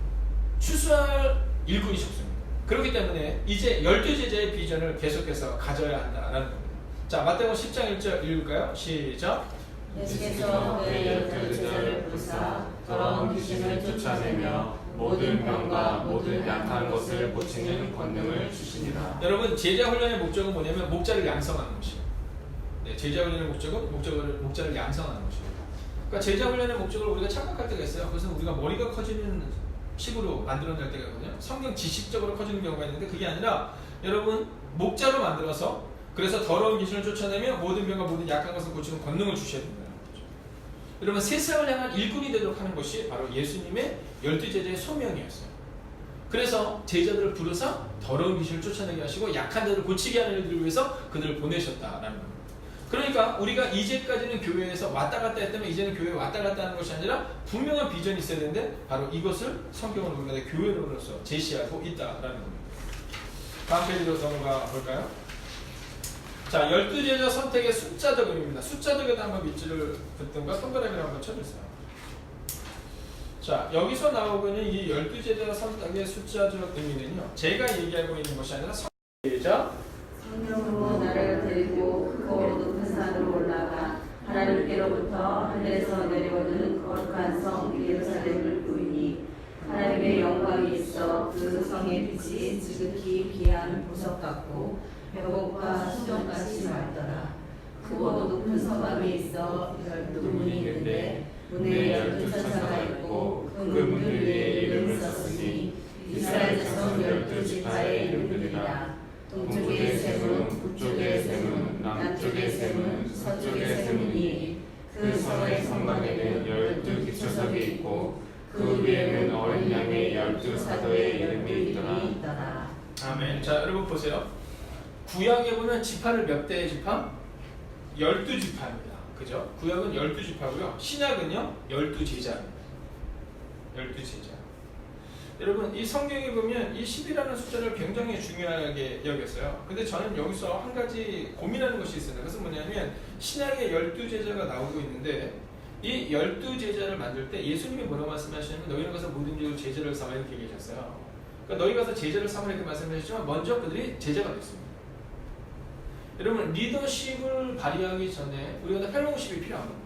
추수할 일꾼이 적습니다. 그렇기 때문에 이제 12제자의 비전을 계속해서 가져야 한다라는 겁니다. 자, 마태복음 10장 1절 읽을까요? 시작. 예수께서 그의 12제자를 부르사 더러운 귀신을 쫓아내며 모든 병과 모든 약한 것을 고치는 권능을 주시니라. 여러분 제자 훈련의 목적은 뭐냐면 목자를 양성하는 것이에요. 네, 제자 훈련의 목적은 목자를 양성하는 것입니다. 그러니까 제자 훈련의 목적을 우리가 착각할 때가 있어요. 그래서 우리가 머리가 커지는 식으로 만들어낼 때가 있거든요. 성경 지식적으로 커지는 경우가 있는데 그게 아니라 여러분 목자로 만들어서 그래서 더러운 귀신을 쫓아내며 모든 병과 모든 약한 것을 고치는 권능을 주셔야 된다는 거죠. 여러분 세상을 향한 일꾼이 되도록 하는 것이 바로 예수님의 12제자의 소명이었어요. 그래서 제자들을 부르사 더러운 귀신을 쫓아내게 하시고 약한 자들을 고치게 하는 일들을 위해서 그들을 보내셨다라는 겁니다. 그러니까 우리가 이제까지는 교회에서 왔다 갔다 했다면 이제는 교회에 왔다 갔다 하는 것이 아니라 분명한 비전이 있어야 되는데 바로 이것을 성경은 우리가 교회로서 제시하고 있다라는 겁니다. 다음 페이지로 넘어가 볼까요? 자, 12제자 선택의 숫자적 의미입니다. 숫자적에다 한번 밑줄을 긋든가 동그라미를 한번 쳐주세요. 자, 여기서 나오고 있는 이 12제자 선택의 숫자적 의미는요, 제가 얘기하고 있는 것이 아니라 제자 성령으로 나를 데리고 크고 높은 산으로 올라가 하나님께로부터 하늘에서 내려오는 거룩한 성 예루살렘을 보이니 하나님의 영광이 있어 그 성의 빛이 지극히 귀한 보석 같고 벽옥과 수정같이 맑더라. 크고 높은 서방이 있어 12문이 있는데 문에 12천사가 있고 그 문들 위에 이름을 썼으니 이스라엘 자손 12지파의 이름들이라. 동쪽의 셈은 북쪽의 셈은 남쪽의 셈은 서쪽의 셈이니 그 성의 성막에는 12기초석이 있고 그 위에는 어린 양의 12사도의 이름이 있더라. 아멘. 자, 여러분 보세요. 구약에 보면 지파를 몇 대의 지파? 12지파입니다. 그죠? 구약은 12지파고요. 신약은요 12제자입니다. 12제자. 여러분 이 성경에 보면 이 10이라는 숫자를 굉장히 중요하게 여겼어요. 근데 저는 여기서 한 가지 고민하는 것이 있습니다. 그것은 뭐냐면 신약에 12제자가 나오고 있는데 이 12제자를 만들 때 예수님이 뭐라고 말씀하시냐면 너희는 가서 모든 지역으로 제자를 삼아 이렇게 얘기하셨어요. 그러니까 너희 가서 제자를 삼아 이렇게 말씀하셨지만 먼저 그들이 제자가 됐습니다. 여러분 리더십을 발휘하기 전에 우리가 펠로우십이 필요한 겁니다.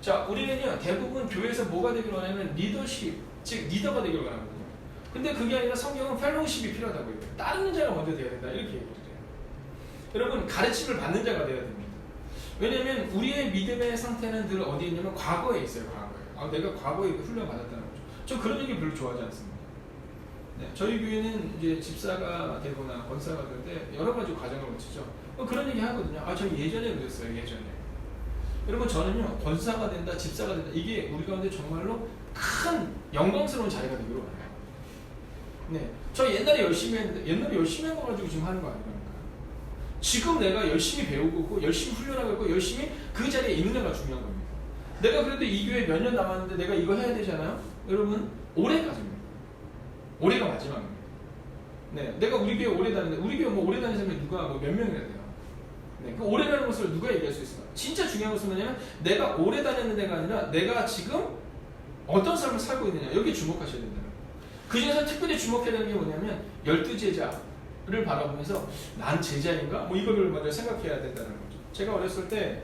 자, 우리는요 대부분 교회에서 뭐가 되기로 하냐면 리더십, 즉 리더가 되기로 하거든요. 근데 그게 아니라 성경은 펠로우십이 필요하다고 해요. 따르는 자가 먼저 돼야 된다 이렇게 얘기를 해요. 여러분 가르침을 받는 자가 돼야 됩니다. 왜냐하면 우리의 믿음의 상태는 늘 어디에 있냐면 과거에 있어요. 과거에. 내가 과거에 훈련 받았다는 거죠. 저 그런 얘기 별로 좋아하지 않습니다. 네, 저희 교회는 이제 집사가 되거나 권사가 될 때 여러 가지 과정을 거치죠. 그런 얘기 하거든요. 저 예전에 그랬어요. 예전에. 여러분 저는요 권사가 된다, 집사가 된다 이게 우리 가운데 정말로 큰 영광스러운 자리가 되기로 해요. 네, 저 옛날에 열심히 했는데 옛날에 열심히 한 거 가지고 지금 하는 거 아니니까. 지금 내가 열심히 배우고 열심히 훈련하고 있고 열심히 그 자리에 있느냐가 중요한 겁니다. 내가 그래도 이 교회 몇 년 남았는데 내가 이거 해야 되잖아요. 여러분 올해까지입니다. 올해가 마지막입니다. 네, 내가 우리 교회 오래 다니는데 우리 교회 뭐 오래 다니는 사람이 누가 뭐 몇 명이나 돼요. 네, 그 오래라는 것을 누가 얘기할 수 있을까? 진짜 중요한 것은 뭐냐면 내가 오래 다녔는 데가 아니라 내가 지금 어떤 삶을 살고 있느냐 여기에 주목하셔야 된다는 거예요. 그 중에서 특별히 주목해야 되는 게 뭐냐면 12제자를 바라보면서 난 제자인가? 뭐 이거를 먼저 생각해야 된다는 거죠. 제가 어렸을 때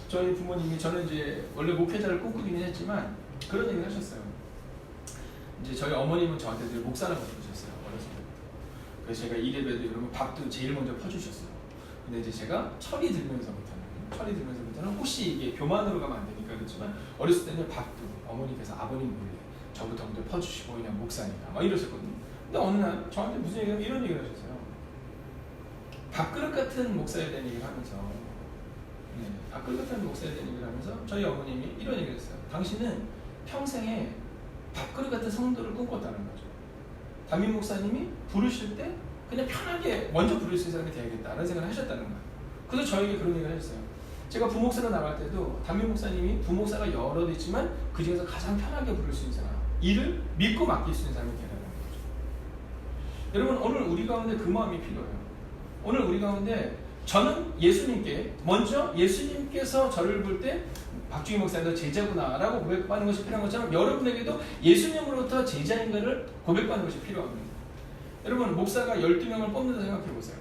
저희 부모님이 저는 이제 원래 목회자를 꿈꾸기는 했지만 그런 얘기를 하셨어요. 이제 저희 어머님은 저한테 늘 목사라고 부르셨어요. 어렸을 때부터. 그래서 제가 이래봬도 여러분 밥도 제일 먼저 퍼주셨어요. 근데 이제 제가 철이 들면서부터는 혹시 이게 교만으로 가면 안 되니까 그렇지만 어렸을 때는 밥도 어머니께서 아버님 몰래 저부터 먼저 퍼주시고 그냥 목사니까 막 이러셨거든요. 근데 어느 날 저한테 무슨 얘기가 이런 얘기를 하셨어요. 밥그릇 같은 목사에 대한 얘기를 하면서 밥그릇 같은 목사에 대한 얘기를 하면서 저희 어머님이 이런 얘기를 했어요. 당신은 평생에 밥그릇 같은 성도를 꿈꿨다는 거죠. 담임 목사님이 부르실 때 그냥 편하게 먼저 부를 수 있는 사람이 되야겠다라는 생각을 하셨다는 거예요. 그래서 저에게 그런 얘기를 하셨어요. 제가 부목사로 나갈 때도 담임 목사님이 부목사가 여럿 있지만 그 중에서 가장 편하게 부를 수 있는 사람, 일을 믿고 맡길 수 있는 사람이 되라는 거죠. 여러분 오늘 우리 가운데 그 마음이 필요해요. 오늘 우리 가운데 저는 예수님께 먼저 예수님께서 저를 볼 때 박주희 목사님도 제자구나라고 고백받는 것이 필요한 것처럼 여러분에게도 예수님으로부터 제자인가를 고백받는 것이 필요합니다. 여러분 목사가 12명을 뽑는다 생각해보세요.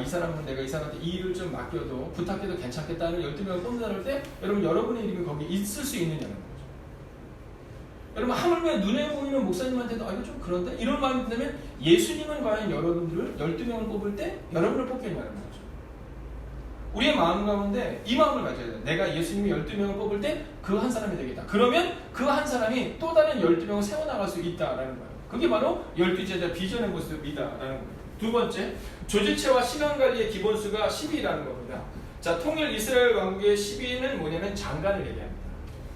이 사람은 내가 이 사람한테 이 일을 좀 맡겨도 부탁해도 괜찮겠다는 12명을 뽑는다 할 때 여러분의 이름이 거기에 있을 수 있느냐는 거죠. 여러분 하물며 눈에 보이는 목사님한테도 이거 좀 그런데? 이런 마음이 든다면 예수님은 과연 여러분들을 12명을 뽑을 때 여러분을 뽑겠냐는 거죠. 우리의 마음 가운데 이 마음을 가져야 돼. 내가 예수님이 12명을 뽑을 때 그 한 사람이 되겠다. 그러면 그 한 사람이 또 다른 12명을 세워나갈 수 있다라는 거예요. 그게 바로 12제자 비전의 모습이다라는 거예요. 두 번째, 조직체와 시간관리의 기본수가 12라는 겁니다. 자, 통일 이스라엘 왕국의 12는 뭐냐면 장관을 얘기합니다.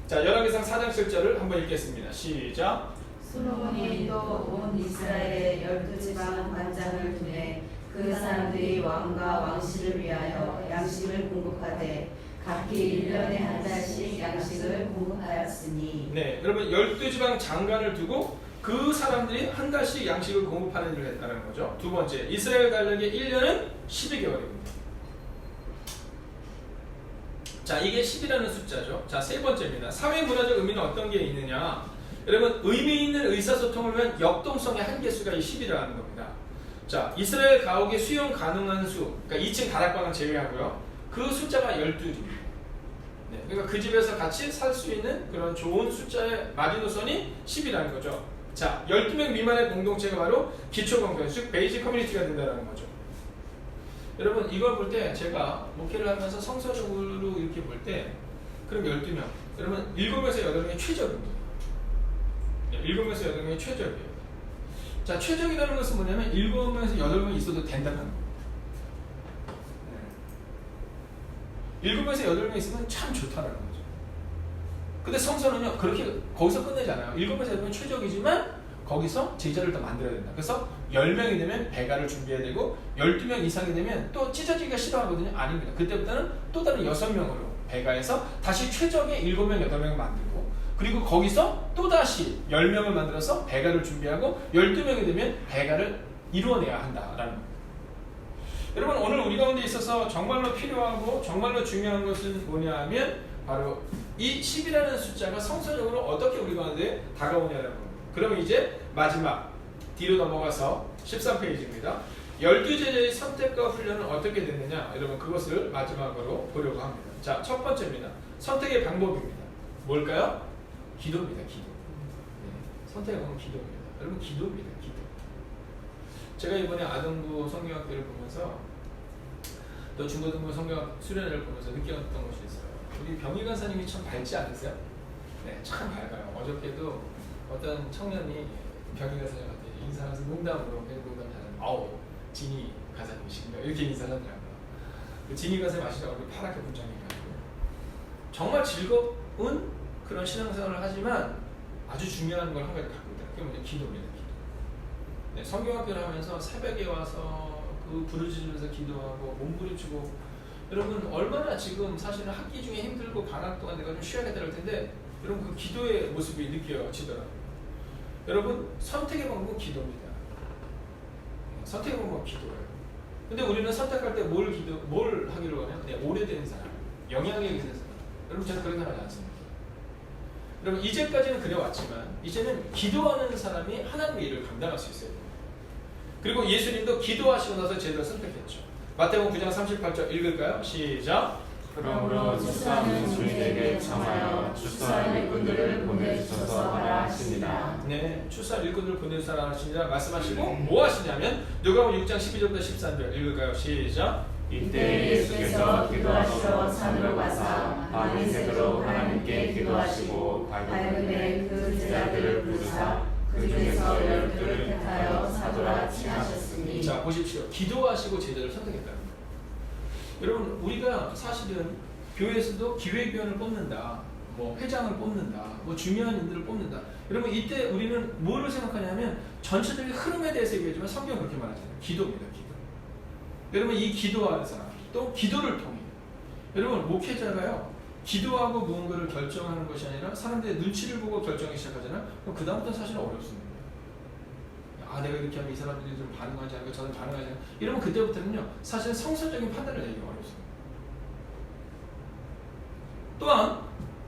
자, 열왕기상 4장 7절을 한번 읽겠습니다. 시작. 솔로몬이 또 온 이스라엘의 12지방 관장을 두매 그 사람들이 왕과 왕실을 위하여 양식을 공급하되 각기 1년에 한 달씩 양식을 공급하였으니. 네, 여러분 12지방 장관을 두고 그 사람들이 한 달씩 양식을 공급하는 일을 했다는 거죠. 두 번째, 이스라엘 관력의 1년은 12개월입니다. 자, 이게 10이라는 숫자죠. 자, 세 번째입니다. 사회 문화적 의미는 어떤 게 있느냐? 여러분, 의미 있는 의사소통을 위한 역동성의 한계수가 이 10이라는 겁니다. 자, 이스라엘 가옥의 수용 가능한 수, 그러니까 2층 다락방을 제외하고요. 그 숫자가 12집입니다. 네, 그러니까 그 집에서 같이 살 수 있는 그런 좋은 숫자의 마지노선이 10이라는 거죠. 자, 12명 미만의 공동체가 바로 기초공동체, 즉 베이직 커뮤니티가 된다는 거죠. 여러분, 이걸 볼 때 제가 목회를 하면서 성서적으로 이렇게 볼 때 그럼 12명, 여러분 7에서 8명이 최적입니다. 7에서 8명이 최적이에요. 자, 최적이라는 것은 뭐냐면 7명에서 8명이 있어도 된다는 거예요. 7에서 8명이 있으면 참 좋다라는 거죠. 근데 성서는요, 그렇게 거기서 끝내지 않아요. 7에서 8명이 최적이지만 거기서 제자를 더 만들어야 된다. 그래서 10명이 되면 배가를 준비해야 되고 12명 이상이 되면 또 찢어지기가 싫어하거든요. 아닙니다. 그때부터는 또 다른 6명으로 배가해서 다시 최적의 7명, 8명을 만들고 그리고 거기서 또다시 10명을 만들어서 배가를 준비하고 12명이 되면 배가를 이루어내야 한다라는 거예요. 여러분, 오늘 우리 가운데 있어서 정말로 필요하고 정말로 중요한 것은 뭐냐 하면 바로 이 10이라는 숫자가 성서적으로 어떻게 우리 가운데 다가오냐라는 겁니다. 그러면 이제 마지막 뒤로 넘어가서 13페이지입니다. 12제자의 선택과 훈련은 어떻게 됐느냐? 여러분, 그것을 마지막으로 보려고 합니다. 자, 첫 번째입니다. 선택의 방법입니다. 뭘까요? 기도입니다. 기도. 네, 선택의 방법은 기도입니다. 여러분, 기도입니다. 기도. 제가 이번에 아동부 성경학교를 보면서 또 중고등부 성경학 수련회를 보면서 느꼈던 것이 있어요. 우리 병희 간사님이 참 밝지 않으세요? 네, 참 밝아요. 어저께도 어떤 청년이 병희 간사님한테 인사하면서 농담으로 농담 잘하는 아우 진희 간사님이신가 이렇게 인사를 하더라고요. 진희 간사님 아시죠? 우리 파랗게 분장해가지고 정말 즐거운 그런 신앙생활을 하지만 아주 중요한 걸 한 가지 갖고 있다. 그게 뭐냐? 기도입니다. 기도. 네, 성경학교를 하면서 새벽에 와서 그 부르짖으면서 기도하고 몸부림치고 여러분 얼마나 지금 사실은 학기 중에 힘들고 방학 동안 내가 좀 쉬어야겠다 할 텐데 여러분 그 기도의 모습이 느껴지더라고요. 여러분 선택의 방법은 기도입니다. 선택의 방법은 기도예요. 근데 우리는 선택할 때 뭘 하기로 하냐? 네, 오래된 사람, 영향력이 있는 사람. 여러분 저는 그런 사람 하지 않습니다. 여러분 이제까지는 그래왔지만 이제는 기도하는 사람이 하나님의 일을 감당할 수 있어요. 그리고 예수님도 기도하시고 나서 제자를 선택했죠. 마태복음 9장 38절 읽을까요? 시작. 그러므로 출사하는 주인에게 청하여 출사할 일꾼들을 보내주셔서 하라 하시니라. 네, 출사할 일꾼들을 보내주셔서 하시니라 말씀하시고 뭐 하시냐면 누가복음 6장 12절부터 13절 읽을까요? 시작. 이때 예수께서 기도하시러 산으로 가사 밤이 새도록 하나님께 기도하시고 밝음에 그 제자들을 부르사 그 중에서 12를 택하여 사도라 칭하셨으니. 자, 보십시오. 기도하시고 제자를 선택했다는 거예요. 여러분 우리가 사실은 교회에서도 기회비원을 뽑는다, 뭐 회장을 뽑는다, 뭐 중요한 인들을 뽑는다. 여러분 이때 우리는 뭐를 생각하냐면 전체적인 흐름에 대해서 얘기하지만 성경은 그렇게 말하잖아요. 기도입니다. 기도. 여러분 이 기도하는 사람 또 기도를 통해 여러분 목회자가요 기도하고 무언가를 결정하는 것이 아니라 사람들의 눈치를 보고 결정하기 시작하잖아요. 그럼 그 다음부터 사실은 어렵습니다. 아 내가 이렇게 하면 이 사람들이 좀 반응하지 않고 저는 반응하지 않고 이러면 그때부터는요 사실 성서적인 판단을 내기가 어렵습니다. 또한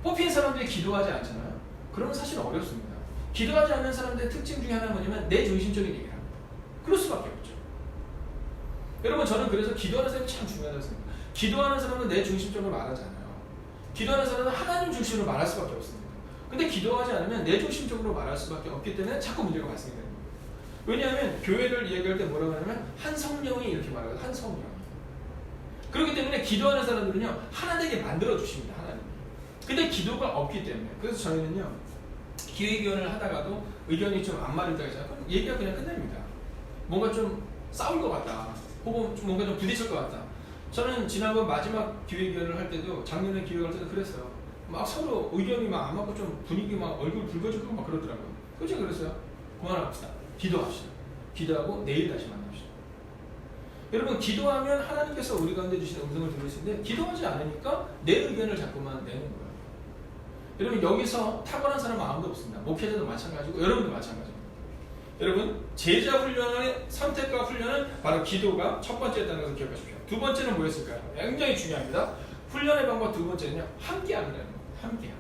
뽑힌 사람들이 기도하지 않잖아요. 그러면 사실 어렵습니다. 기도하지 않는 사람들의 특징 중에 하나는 뭐냐면 내 중심적인 얘기를 합니다. 그럴 수밖에 없죠. 여러분 저는 그래서 기도하는 사람이 참 중요하다고 생각합니다. 기도하는 사람은 내 중심적으로 말하지 않아요. 기도하는 사람은 하나님 중심으로 말할 수밖에 없습니다. 근데 기도하지 않으면 내 중심적으로 말할 수밖에 없기 때문에 자꾸 문제가 발생이 됩니다. 왜냐하면 교회를 이야기할 때 뭐라고 하냐면 한 성령이 이렇게 말해요. 한 성령. 그렇기 때문에 기도하는 사람들은요 하나 되게 만들어 주십니다. 하나님. 근데 기도가 없기 때문에 그래서 저희는요 기회교환을 하다가도 의견이 좀 안 맞을 때가 있잖아요. 그럼 얘기가 그냥 끝납니다. 뭔가 좀 싸울 것 같다. 혹은 좀 뭔가 좀 부딪힐 것 같다. 저는 지난번 마지막 기회교환을 할 때도 작년에 기회교환 할 때도 그랬어요. 막 서로 의견이 막 안 맞고 좀 분위기 막 얼굴 붉어지고 막 그러더라고요. 그죠? 그랬어요. 그만합시다. 기도합시다. 기도하고 내일 다시 만납시다. 여러분 기도하면 하나님께서 우리 가운데 주시는 음성을 들을 수 있는데 기도하지 않으니까 내 의견을 자꾸만 내는 거예요. 여러분 여기서 탁월한 사람은 아무도 없습니다. 목회자도 마찬가지고 여러분도 마찬가지입니다. 여러분 제자 훈련의 선택과 훈련은 바로 기도가 첫 번째였다는 것을 기억하십시오. 두 번째는 뭐였을까요? 굉장히 중요합니다. 훈련의 방법 두 번째는요 함께함이라는 겁니다. 함께함.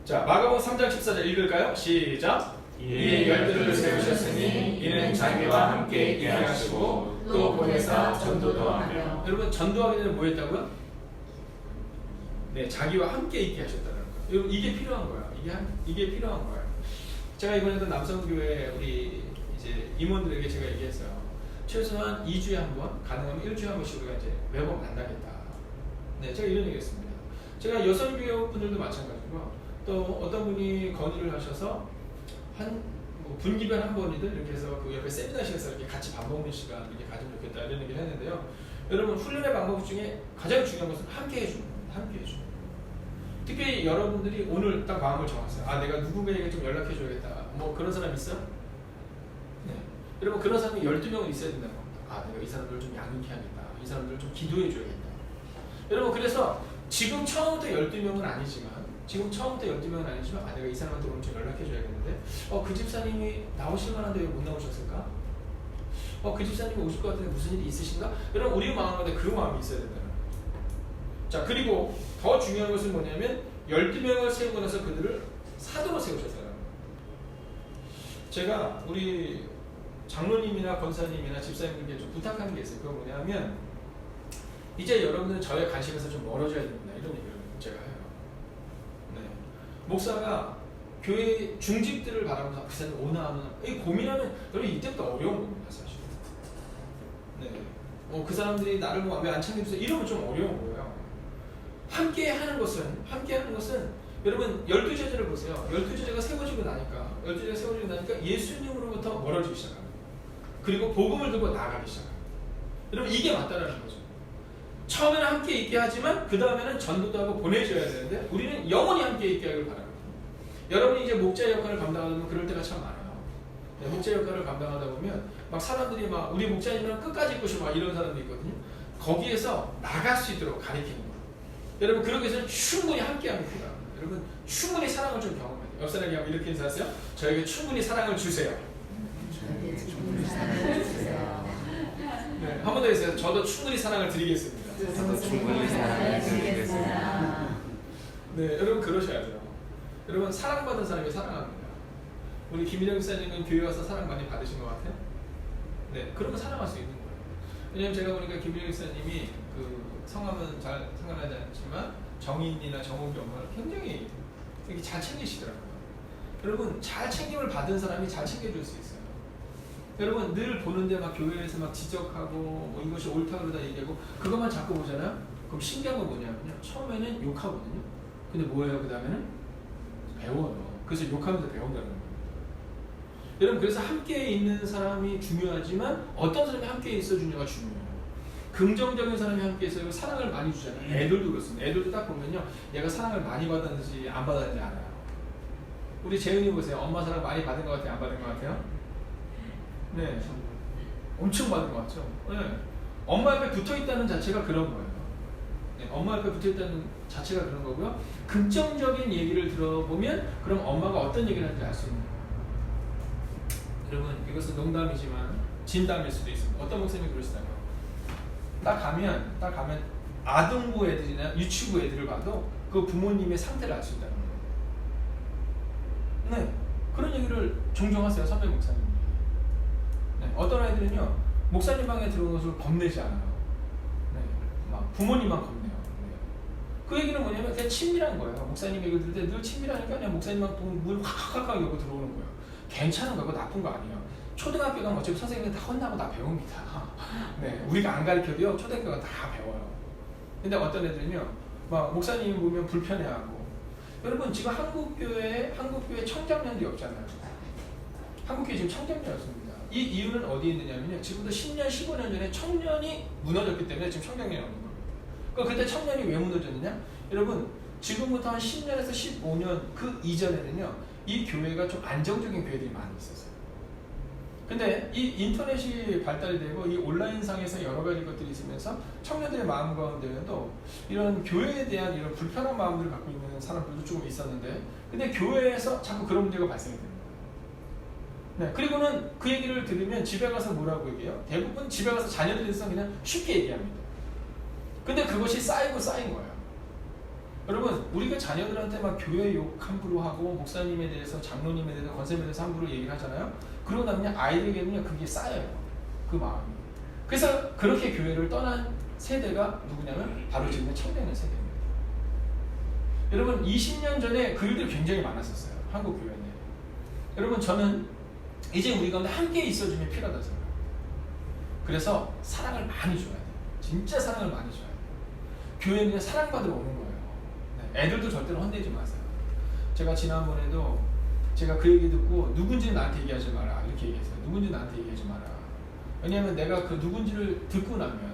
자 마가복음 3장 14절 읽을까요? 시작. 이에 열두를 세우셨으니 이는 자기와 함께 있게 하시고 또 보내사 전도도 하며. 여러분 전도하기 전에 뭐 했다고요? 네, 자기와 함께 있게 하셨다는 거예요. 여러분 이게 필요한 거야. 이게 필요한 거예요. 제가 이번에도 남성교회 우리 이제 임원들에게 제가 얘기했어요. 최소한 2주에 한 번, 가능하면 1주에 한 번씩 우리가 이제 매번 만나겠다. 네, 제가 이런 얘기했습니다. 제가 여성교회 분들도 마찬가지고 또 어떤 분이 건의를 하셔서 뭐 분기별 한 번이든 이렇게 해서 그 옆에 세미나실에서 이렇게 같이 밥 먹는 시간 이렇게 가지면 좋겠다 이런 얘기를 했는데요. 여러분 훈련의 방법 중에 가장 중요한 것은 함께 해주는 겁니다. 함께 해주는 겁니다. 특히 여러분들이 오늘 딱 마음을 정하세요. 아 내가 누군가에게 좀 연락해줘야겠다. 뭐 그런 사람 있어요? 네. 여러분 그런 사람이 12명은 있어야 된다는 겁니다. 아 내가 이 사람들을 좀 양육해 야겠다. 이 사람들을 좀 기도해줘야겠다. 여러분 그래서 지금 처음부터 12명은 아니지만 아 내가 이 사람한테 오늘 좀 연락해줘야겠는데 그 집사님이 나오실 만한데 왜 못 나오셨을까? 그 집사님이 오실 것 같은데 무슨 일이 있으신가? 여러분 우리 마음에 그 마음이 있어야 된다는 거예요. 자 그리고 더 중요한 것은 뭐냐면 12명을 세우고 나서 그들을 사도로 세우셨어요. 제가 우리 장로님이나 권사님이나 집사님들께 좀 부탁하는 게 있어요. 그건 뭐냐면 이제 여러분들은 저의 관심에서 좀 멀어져야 됩니다. 이런 얘기를 제가 해요. 네. 목사가 교회 중직들을 바라보면서 그 사람 오나 안 오나 이 고민하면 여러분 이때부터 어려운 겁니다. 사실. 네. 그 사람들이 나를 왜 안 챙겨주세요? 이러면 좀 어려운 거예요. 함께 하는 것은 여러분 12제자를 보세요. 12제자가 세워지고 나니까 예수님으로부터 멀어지기 시작합니다. 그리고 복음을 들고 나아가기 시작합니다. 여러분 이게 맞다라는 거죠. 처음에는 함께 있게 하지만 그 다음에는 전도도 하고 보내줘야 되는데 우리는 영원히 함께 있게 하길 바랍니다. 여러분이 이제 목자 역할을 감당하다 보면 그럴 때가 참 많아요. 네, 목자 역할을 감당하다 보면 막 사람들이 막 우리 목자님이랑 끝까지 있고 싶어 막 이런 사람도 있거든요. 거기에서 나갈 수 있도록 가리키는 거예요. 여러분 그러기 위해서는 충분히 함께하는 필요합니다. 여러분 충분히 사랑을 좀 경험해야 돼요. 옆 사람이 하고 이렇게 인사하세요. 저에게 충분히 사랑을 주세요. 충분히 사랑을 주세요. 네, 한 번 더 해주세요. 저도 충분히 사랑을 드리겠습니다. 저도 충분히 사랑을 드리겠습니다. 네, 여러분 그러셔야 돼요. 여러분 사랑받은 사람이 사랑합니다. 우리 김일영 목사님은 교회 와서 사랑 많이 받으신 것 같아요? 네, 그러면 사랑할 수 있는 거예요. 왜냐면 제가 보니까 김일영 목사님이 그 성함은 잘 생각나지 않지만 정인이나 정옥이 엄마를 굉장히 되게 잘 챙기시더라고요. 여러분 잘 챙김을 받은 사람이 잘 챙겨줄 수 있어요. 여러분 늘 보는데 막 교회에서 막 지적하고 뭐 이것이 옳다 그러다 얘기하고 그것만 자꾸 보잖아요. 그럼 신기한 건 뭐냐면요. 처음에는 욕하거든요. 근데 뭐예요? 그 다음에는 배워요. 그래서 욕하면서 배운다는 거예요. 여러분 그래서 함께 있는 사람이 중요하지만 어떤 사람이 함께 있어주냐가 중요해요. 긍정적인 사람이 함께 있어요. 사랑을 많이 주잖아요. 애들도 그렇습니다. 애들도 딱 보면요. 얘가 사랑을 많이 받았는지 안 받았는지 알아요. 우리 재은이 보세요. 엄마 사랑 많이 받은 것 같아요? 안 받은 것 같아요? 네. 엄청 받은 것 같죠? 네. 엄마 옆에 붙어 있다는 자체가 그런 거예요. 네. 엄마 옆에 붙어 있다는 자체가 그런 거고요. 긍정적인 얘기를 들어보면 그럼 엄마가 어떤 얘기를 하는지 알 수 있는 거예요. 여러분 이것은 농담이지만 진담일 수도 있습니다. 어떤 목사님이 그러시다고요? 딱 가면 아동부 애들이나 유치부 애들을 봐도 그 부모님의 상태를 알 수 있다는 거예요. 네, 그런 얘기를 종종 하세요. 선배 목사님. 네, 어떤 아이들은요 목사님 방에 들어오는 것을 겁내지 않아요. 네, 막 부모님만 겁내요. 네. 그 얘기는 뭐냐면 그냥 친밀한 거예요. 목사님 얘기를 들을 때 늘 친밀하니까 그냥 목사님만 보면 물 확확 열고 들어오는 거예요. 괜찮은 거고 나쁜 거 아니에요. 초등학교 가면 어차피 선생님들 다 혼나고 다 배웁니다. 네, 우리가 안 가르쳐도요 초등학교 가면 다 배워요. 근데 어떤 애들은요 막 목사님 보면 불편해하고. 여러분 지금 한국교회 청장년들이 없잖아요. 한국교회 지금 청장년이 없습니다. 이 이유는 어디에 있느냐면요, 지금부터 10년 15년 전에 청년이 무너졌기 때문에 지금 청장년이 없는 거예요. 그러니까 그때 청년이 왜 무너졌느냐? 여러분 지금부터 한 10년에서 15년 그 이전에는요 이 교회가 좀 안정적인 교회들이 많이 있었어요. 근데 이 인터넷이 발달이 되고 이 온라인상에서 여러 가지 것들이 있으면서 청년들의 마음 가운데에도 이런 교회에 대한 이런 불편한 마음들을 갖고 있는 사람들도 조금 있었는데, 근데 교회에서 자꾸 그런 문제가 발생이 됩니다. 네, 그리고는 그 얘기를 들으면 집에 가서 뭐라고 얘기해요? 대부분 집에 가서 자녀들에 대해서 그냥 쉽게 얘기합니다. 근데 그것이 쌓이고 쌓인 거예요. 여러분 우리가 자녀들한테 막 교회 욕 함부로 하고 목사님에 대해서 장로님에 대해서 권사님에 대해서 함부로 얘기를 하잖아요. 그러고 나면 아이들에게는 그게 쌓여요. 그 마음이. 그래서 그렇게 교회를 떠난 세대가 누구냐면 바로 지금의 청년의 세대입니다. 여러분 20년 전에 그 일들이 굉장히 많았었어요. 한국 교회 내에. 여러분 저는 이제 우리 가운데 함께 있어줌이 필요하다고 생각해요. 그래서 사랑을 많이 줘야 돼요. 진짜 사랑을 많이 줘야 돼요. 교회는 사랑받으러 오는 거예요. 네, 애들도 절대로 혼내지 마세요. 제가 지난번에도 제가 그 얘기 듣고 누군지는 나한테 얘기하지 마라 이렇게 얘기했어요. 누군지 나한테 얘기하지 마라. 왜냐하면 내가 그 누군지를 듣고 나면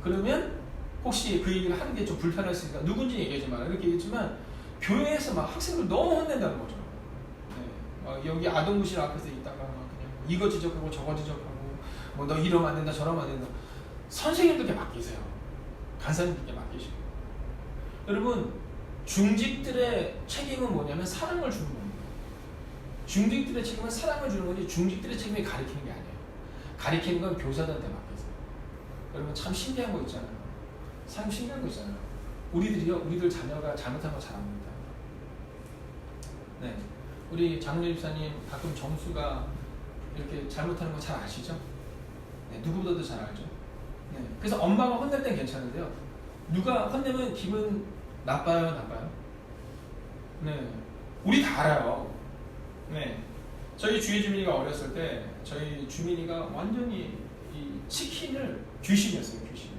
그러면 혹시 그 얘기를 하는 게 좀 불편할 수 있으니까 누군지 얘기하지 마라 이렇게 얘기했지만, 교회에서 막 학생들 너무 혼낸다는 거죠. 네, 여기 아동부실 앞에서 있다가 막 그냥 이거 지적하고 저거 지적하고 뭐 너 이러면 안 된다 저러면 안 된다. 선생님들께 맡기세요. 간사님들께 맡기시고. 여러분 중직들의 책임은 뭐냐면 사랑을 주는 겁니다. 중직들의 책임은 사랑을 주는 거지 중직들의 책임이 가리키는 게 아니에요. 가리키는 건 교사들한테 맡기세요. 여러분 참 신기한 거 있잖아요. 참 신기한 거 있잖아요. 우리들 자녀가 잘못한 거 잘 압니다. 네, 우리 장로 집사님 가끔 정수가 이렇게 잘못하는 거 잘 아시죠? 네, 누구보다도 잘 알죠. 네, 그래서 엄마가 혼낼 땐 괜찮은데요. 누가 혼내면 기분 나빠요? 네, 우리 다 알아요. 네, 저희 주위 주민이가 어렸을 때 저희 주민이가 완전히 이 치킨을 귀신이었어요. 귀신.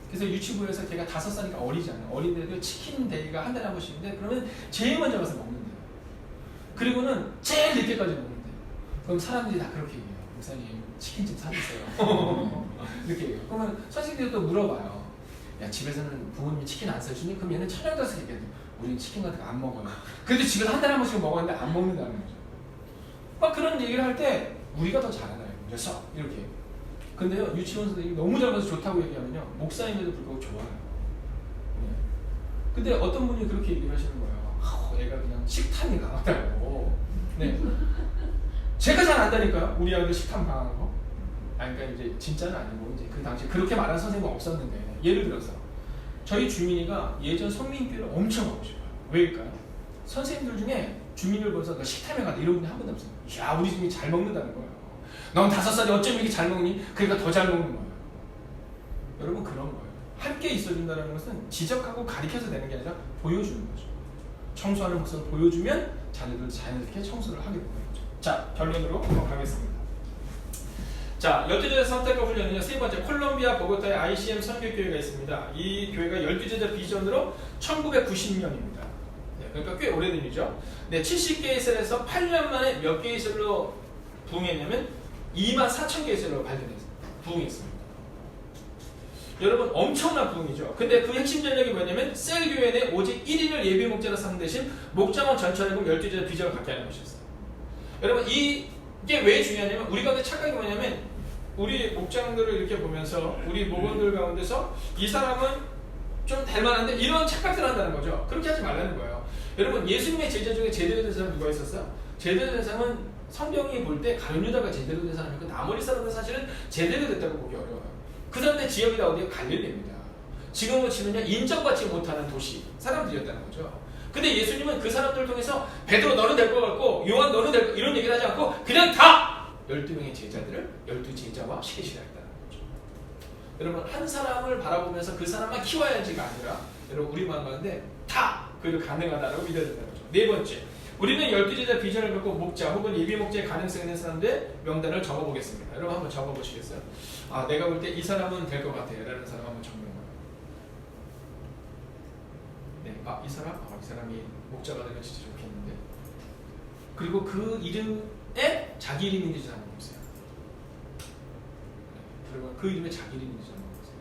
그래서 유치부에서 걔가 5살이니까 어리잖아요. 어린데도 치킨 데이가 한 달에 한 번씩인데 그러면 제일 먼저 가서 먹는데요. 그리고는 제일 늦게까지 먹는데요. 그럼 사람들이 다 그렇게 얘기해요. 목사님 치킨 좀 사주세요. 이렇게 얘기해요. 그러면 선생님들이 또 물어봐요. 야 집에서는 부모님이 치킨 안 사주니? 그럼 얘는 천연다스 얘기해요. 우리는 치킨 같은 거 안 먹어요. 근데 집에서 한 달에 한 번씩 먹었는데 안 먹는다는 거죠. 막 그런 얘기를 할 때 우리가 더 잘하나요? 녀석 이렇게. 근데요 유치원 선생님이 너무 잘해서 좋다고 얘기하면요 목사님에도 불구하고 좋아요. 네. 근데 어떤 분이 그렇게 얘기를 하시는 거예요. 얘가 그냥 식탐이 강하다고. 네. 제가 잘 안다니까요. 우리 아이들 식탐 강한 거. 그러니까 이제 진짜는 아니고 이제 그 당시에 그렇게 말하는 선생님은 없었는데, 예를 들어서 저희 주민이가 예전 성민교회를 엄청 가고 싶어요. 왜일까요? 선생님들 중에 주민을 보면서 너 식탐에 가다 이런 분이 한 번도 없어요. 야 우리 주민이 잘 먹는다는 거예요. 넌 5살이 어쩜 이렇게 잘 먹니? 그러니까 더 잘 먹는 거예요. 여러분 그런 거예요. 함께 있어준다는 것은 지적하고 가리켜서 되는 게 아니라 보여주는 거죠. 청소하는 모습을 보여주면 자녀들 자연스럽게 청소를 하게 되는 거죠. 자, 결론으로 가겠습니다. 자, 12제자 선택과 훈련은요, 세 번째 콜롬비아 보고타에 ICM 선교교회가 있습니다. 이 교회가 12제자 비전으로 1990년입니다. 네, 그러니까 꽤 오래된 일이죠. 네, 70개의 셀에서 8년 만에 몇 개의 셀로 부흥했냐면 24,000개의 셀로 발견했습니다. 부흥했습니다. 여러분 엄청난 부흥이죠. 근데 그 핵심 전략이 뭐냐면 셀 교회 내 오직 1인을 예비 목자로 삼는 대신 목장원 전체를 12제자 비전을 갖게 하는 것이었어요. 여러분 이게 왜 중요하냐면 우리 가운데 착각이 뭐냐면 우리 목장들을 이렇게 보면서 우리 목원들 가운데서 이 사람은 좀 닮았는데 이런 착각들을 한다는 거죠. 그렇게 하지 말라는 거예요. 여러분 예수님의 제자 중에 제대로 된 사람 누가 있었어요? 제대로 된 사람은 성경이 볼 때 가룟 유다가 제대로 된 사람이고 나머지 사람은 사실은 제대로 됐다고 보기 어려워요. 그 사람들 지역이 다 어디에 갈릴리입니다. 지금으로 치면요 인정받지 못하는 도시 사람들이었다는 거죠. 근데 예수님은 그 사람들을 통해서 베드로 너는 될 것 같고 요한 너는 될 것 이런 얘기를 하지 않고 그냥 다 12명의 제자들을 12제자와 시키시라 했다는 거죠. 여러분 한 사람을 바라보면서 그 사람만 키워야 할지가 아니라 여러분 우리 마음 가운데 다 그를 가능하다라고 믿어야 된다는 거죠. 네 번째 우리는 12제자 비전을 갖고 목자 혹은 예비 목자의 가능성이 있는 사람들의 명단을 적어보겠습니다. 여러분 한번 적어보시겠어요? 아, 내가 볼 때 이 사람은 될 것 같아요 라는 사람 한번 적는 거예요. 네, 이 사람이 목자가 되면 진짜 좋겠는데. 그리고 그 이름에 자기 이름이 있는지 한번 보세요. 그리고 그 이름에 자기 이름이 있는지 한번 보세요.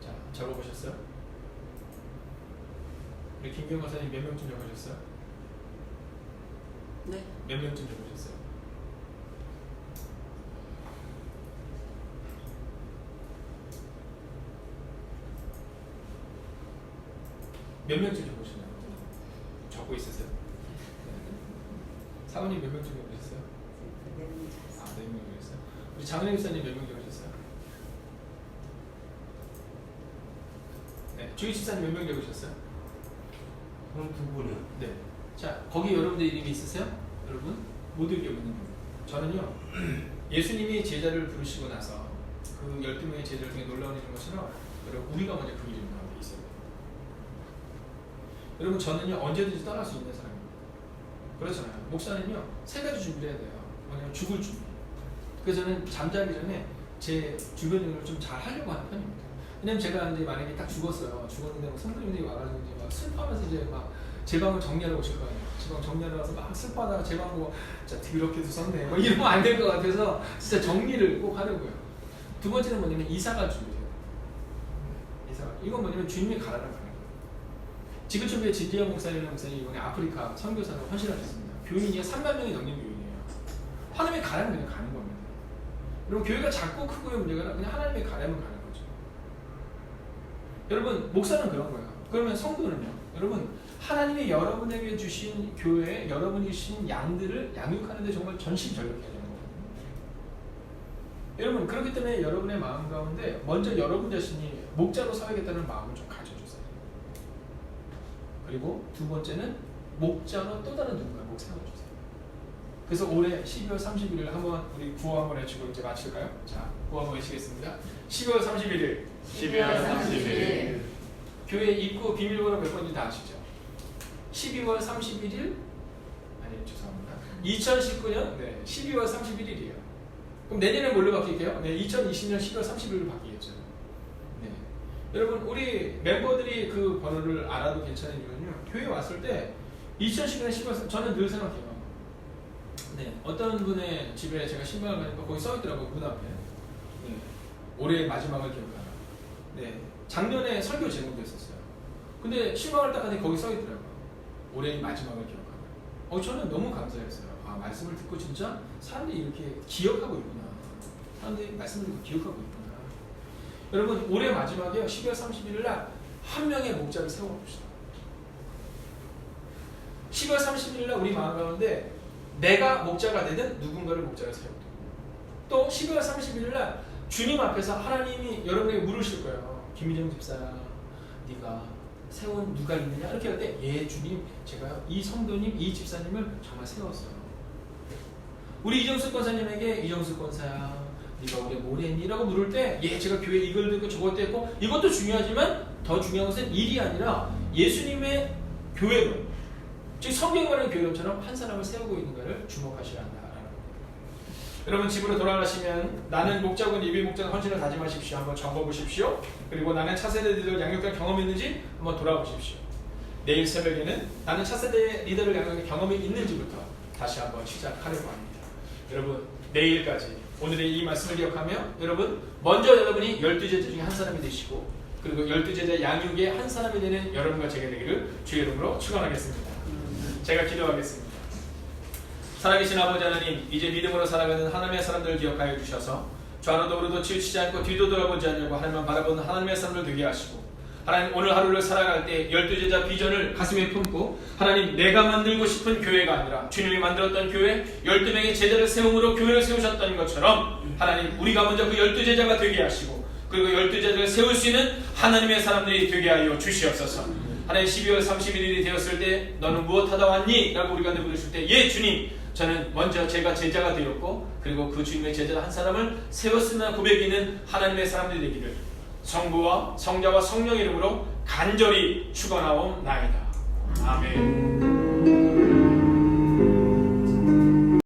자, 적어보셨어요? 우리 김경 박사님 몇 명쯤 적으셨어요? 네. 몇 명쯤 적으셨어요? 몇 명쯤 적으셨나요? 적고 있으세요? 사모님 몇 명쯤 적으셨어요? 아, 4명 적으셨어요? 우리 장은혜 목사님 몇 명 적으셨어요? 네, 주희 집사님 몇 명 적으셨어요? 그럼 2분이요. 네. 자, 거기 여러분들 이름이 있으세요? 여러분? 모두 이름이 있는 거예요. 저는요, 예수님이 제자를 부르시고 나서 그 12명의 제자들 중에 놀라운 일인 것처럼 여러분, 우리가 먼저 그 이름 가운데 있어요. 여러분, 저는요, 언제든지 떠날 수 있는 사람입니다. 그렇잖아요. 목사는요, 3가지 준비를 해야 돼요. 뭐냐면 죽을 준비. 그래서 저는 잠자기 전에 제 주변 일을 좀 잘 하려고 하는 편입니다. 왜냐면 제가 이제 만약에 딱 죽었는데 막 성도님들이 와가지고 이제 막 슬퍼하면서 이제 막 제 방을 정리하러 오실 거 아니에요. 제 방 정리하러 와서 막 슬퍼하다가 제 방 보고 진짜 더럽게도 썼네. 뭐 이러면 안 될 것 같아서 진짜 정리를 꼭 하려고요. 두 번째는 뭐냐면 이사가 준비해요. 이사가. 이건 뭐냐면 주님이 가라는 거예요. 지금 준비에 진리영 목사님이라는 목사님이 이번에 아프리카 선교사로 헌신하셨습니다. 교인이 3만 명이 넘는 교인이에요. 하나님의 가라면 그냥 가는 겁니다. 여러분, 교회가 작고 크고의 문제가 아니라 그냥 하나님의 가라면 가는 거죠. 여러분, 목사는 그런 거예요. 그러면 성도는요? 여러분, 하나님이 여러분에게 주신 교회에 여러분이 주신 양들을 양육하는 데 정말 전심전력해야 되는 거거든요. 여러분, 그렇기 때문에 여러분의 마음 가운데 먼저 여러분 자신이 목자로 서야겠다는 마음을 좀 가져주세요. 그리고 두 번째는 목자로 또 다른 누군가 꼭 세워주세요. 그래서 올해 12월 31일 한번 우리 구호 한번 해주고 이제 마칠까요? 자, 구호 한번 외치겠습니다. 12월 31일 12월 31일 교회 입구 비밀번호 몇 번인지 다 아시죠? 12월 31일 아니 죄송합니다. 2019년 12월 31일이에요. 그럼 내년에 뭘로 바뀔게요? 2020년 12월 31일로 바뀌겠죠. 네. 여러분, 우리 멤버들이 그 번호를 알아도 괜찮은 이유는요. 교회 왔을 때 2019년 12월 저는 늘 생각해요. 네, 어떤 분의 집에 제가 신방을 가니까 거기 써있더라고요. 문 앞에. 네. 올해의 마지막을 기억하라. 네. 작년에 설교 제목도 했었어요. 근데 신방을 딱 하니 거기 써있더라고요. 올해의 마지막을 기억하라. 저는 너무 감사했어요. 아, 말씀을 듣고 진짜 사람들이 이렇게 기억하고 있구나. 사람들이 말씀을 듣고 기억하고 있구나. 여러분, 올해 마지막에 12월 31일 날 한 명의 목자를 세워봅시다. 12월 31일 날 우리 마음 가운데 내가 목자가 되든 누군가를 목자로 세우든, 또 12월 31일 날 주님 앞에서 하나님이 여러분에게 물으실 거예요. 김희정 집사야, 네가 세운 누가 있느냐? 이렇게 할 때 예 주님, 제가 이 성도님, 이 집사님을 정말 세웠어요. 우리 이정수 권사님에게 이정수 권사야, 네가 올해 뭘 했니? 라고 물을 때 예 제가 교회 이걸 듣고 저것도 했고, 이것도 중요하지만 더 중요한 것은 일이 아니라 예수님의 교회론, 즉 성경에 말하는 교회론처럼 한 사람을 세우고 있는가를 주목하셔야 한다라는 겁니다. 여러분, 집으로 돌아가시면 나는 목자군 예비 목자는 헌신을 다짐하십시오. 한번 적어보십시오. 그리고 나는 차세대 리더를 양육할 경험이 있는지 한번 돌아보십시오. 내일 새벽에는 나는 차세대 리더를 양육할 경험이 있는지부터 다시 한번 시작하려고 합니다. 여러분, 내일까지 오늘의 이 말씀을 기억하며 여러분, 먼저 여러분이 12제자 중에 한 사람이 되시고, 그리고 12제자 양육의 한 사람이 되는 여러분과 제가 되기를 주의 이름으로 축원하겠습니다. 제가 기도하겠습니다. 살아계신 아버지 하나님, 이제 믿음으로 살아가는 하나님의 사람들을 기억하여 주셔서 좌로도 우로도 치우치지 않고 뒤도 돌아보지 않냐고 하나님만 바라보는 하나님의 사람들 되게 하시고, 하나님 오늘 하루를 살아갈 때 12제자 비전을 가슴에 품고, 하나님 내가 만들고 싶은 교회가 아니라 주님이 만들었던 교회, 12명의 제자를 세움으로 교회를 세우셨던 것처럼 하나님 우리가 먼저 그 12제자가 되게 하시고, 그리고 12제자를 세울 수 있는 하나님의 사람들이 되게 하여 주시옵소서. 하나님 12월 31일이 되었을 때 너는 무엇하다 왔니? 라고 우리가 물으실 때 예 주님, 저는 먼저 제가 제자가 되었고 그리고 그 주님의 제자 한 사람을 세웠으나 고백이는 하나님의 사람들이 되기를 성부와 성자와 성령의 이름으로 간절히 축원하옵나이다. 아멘.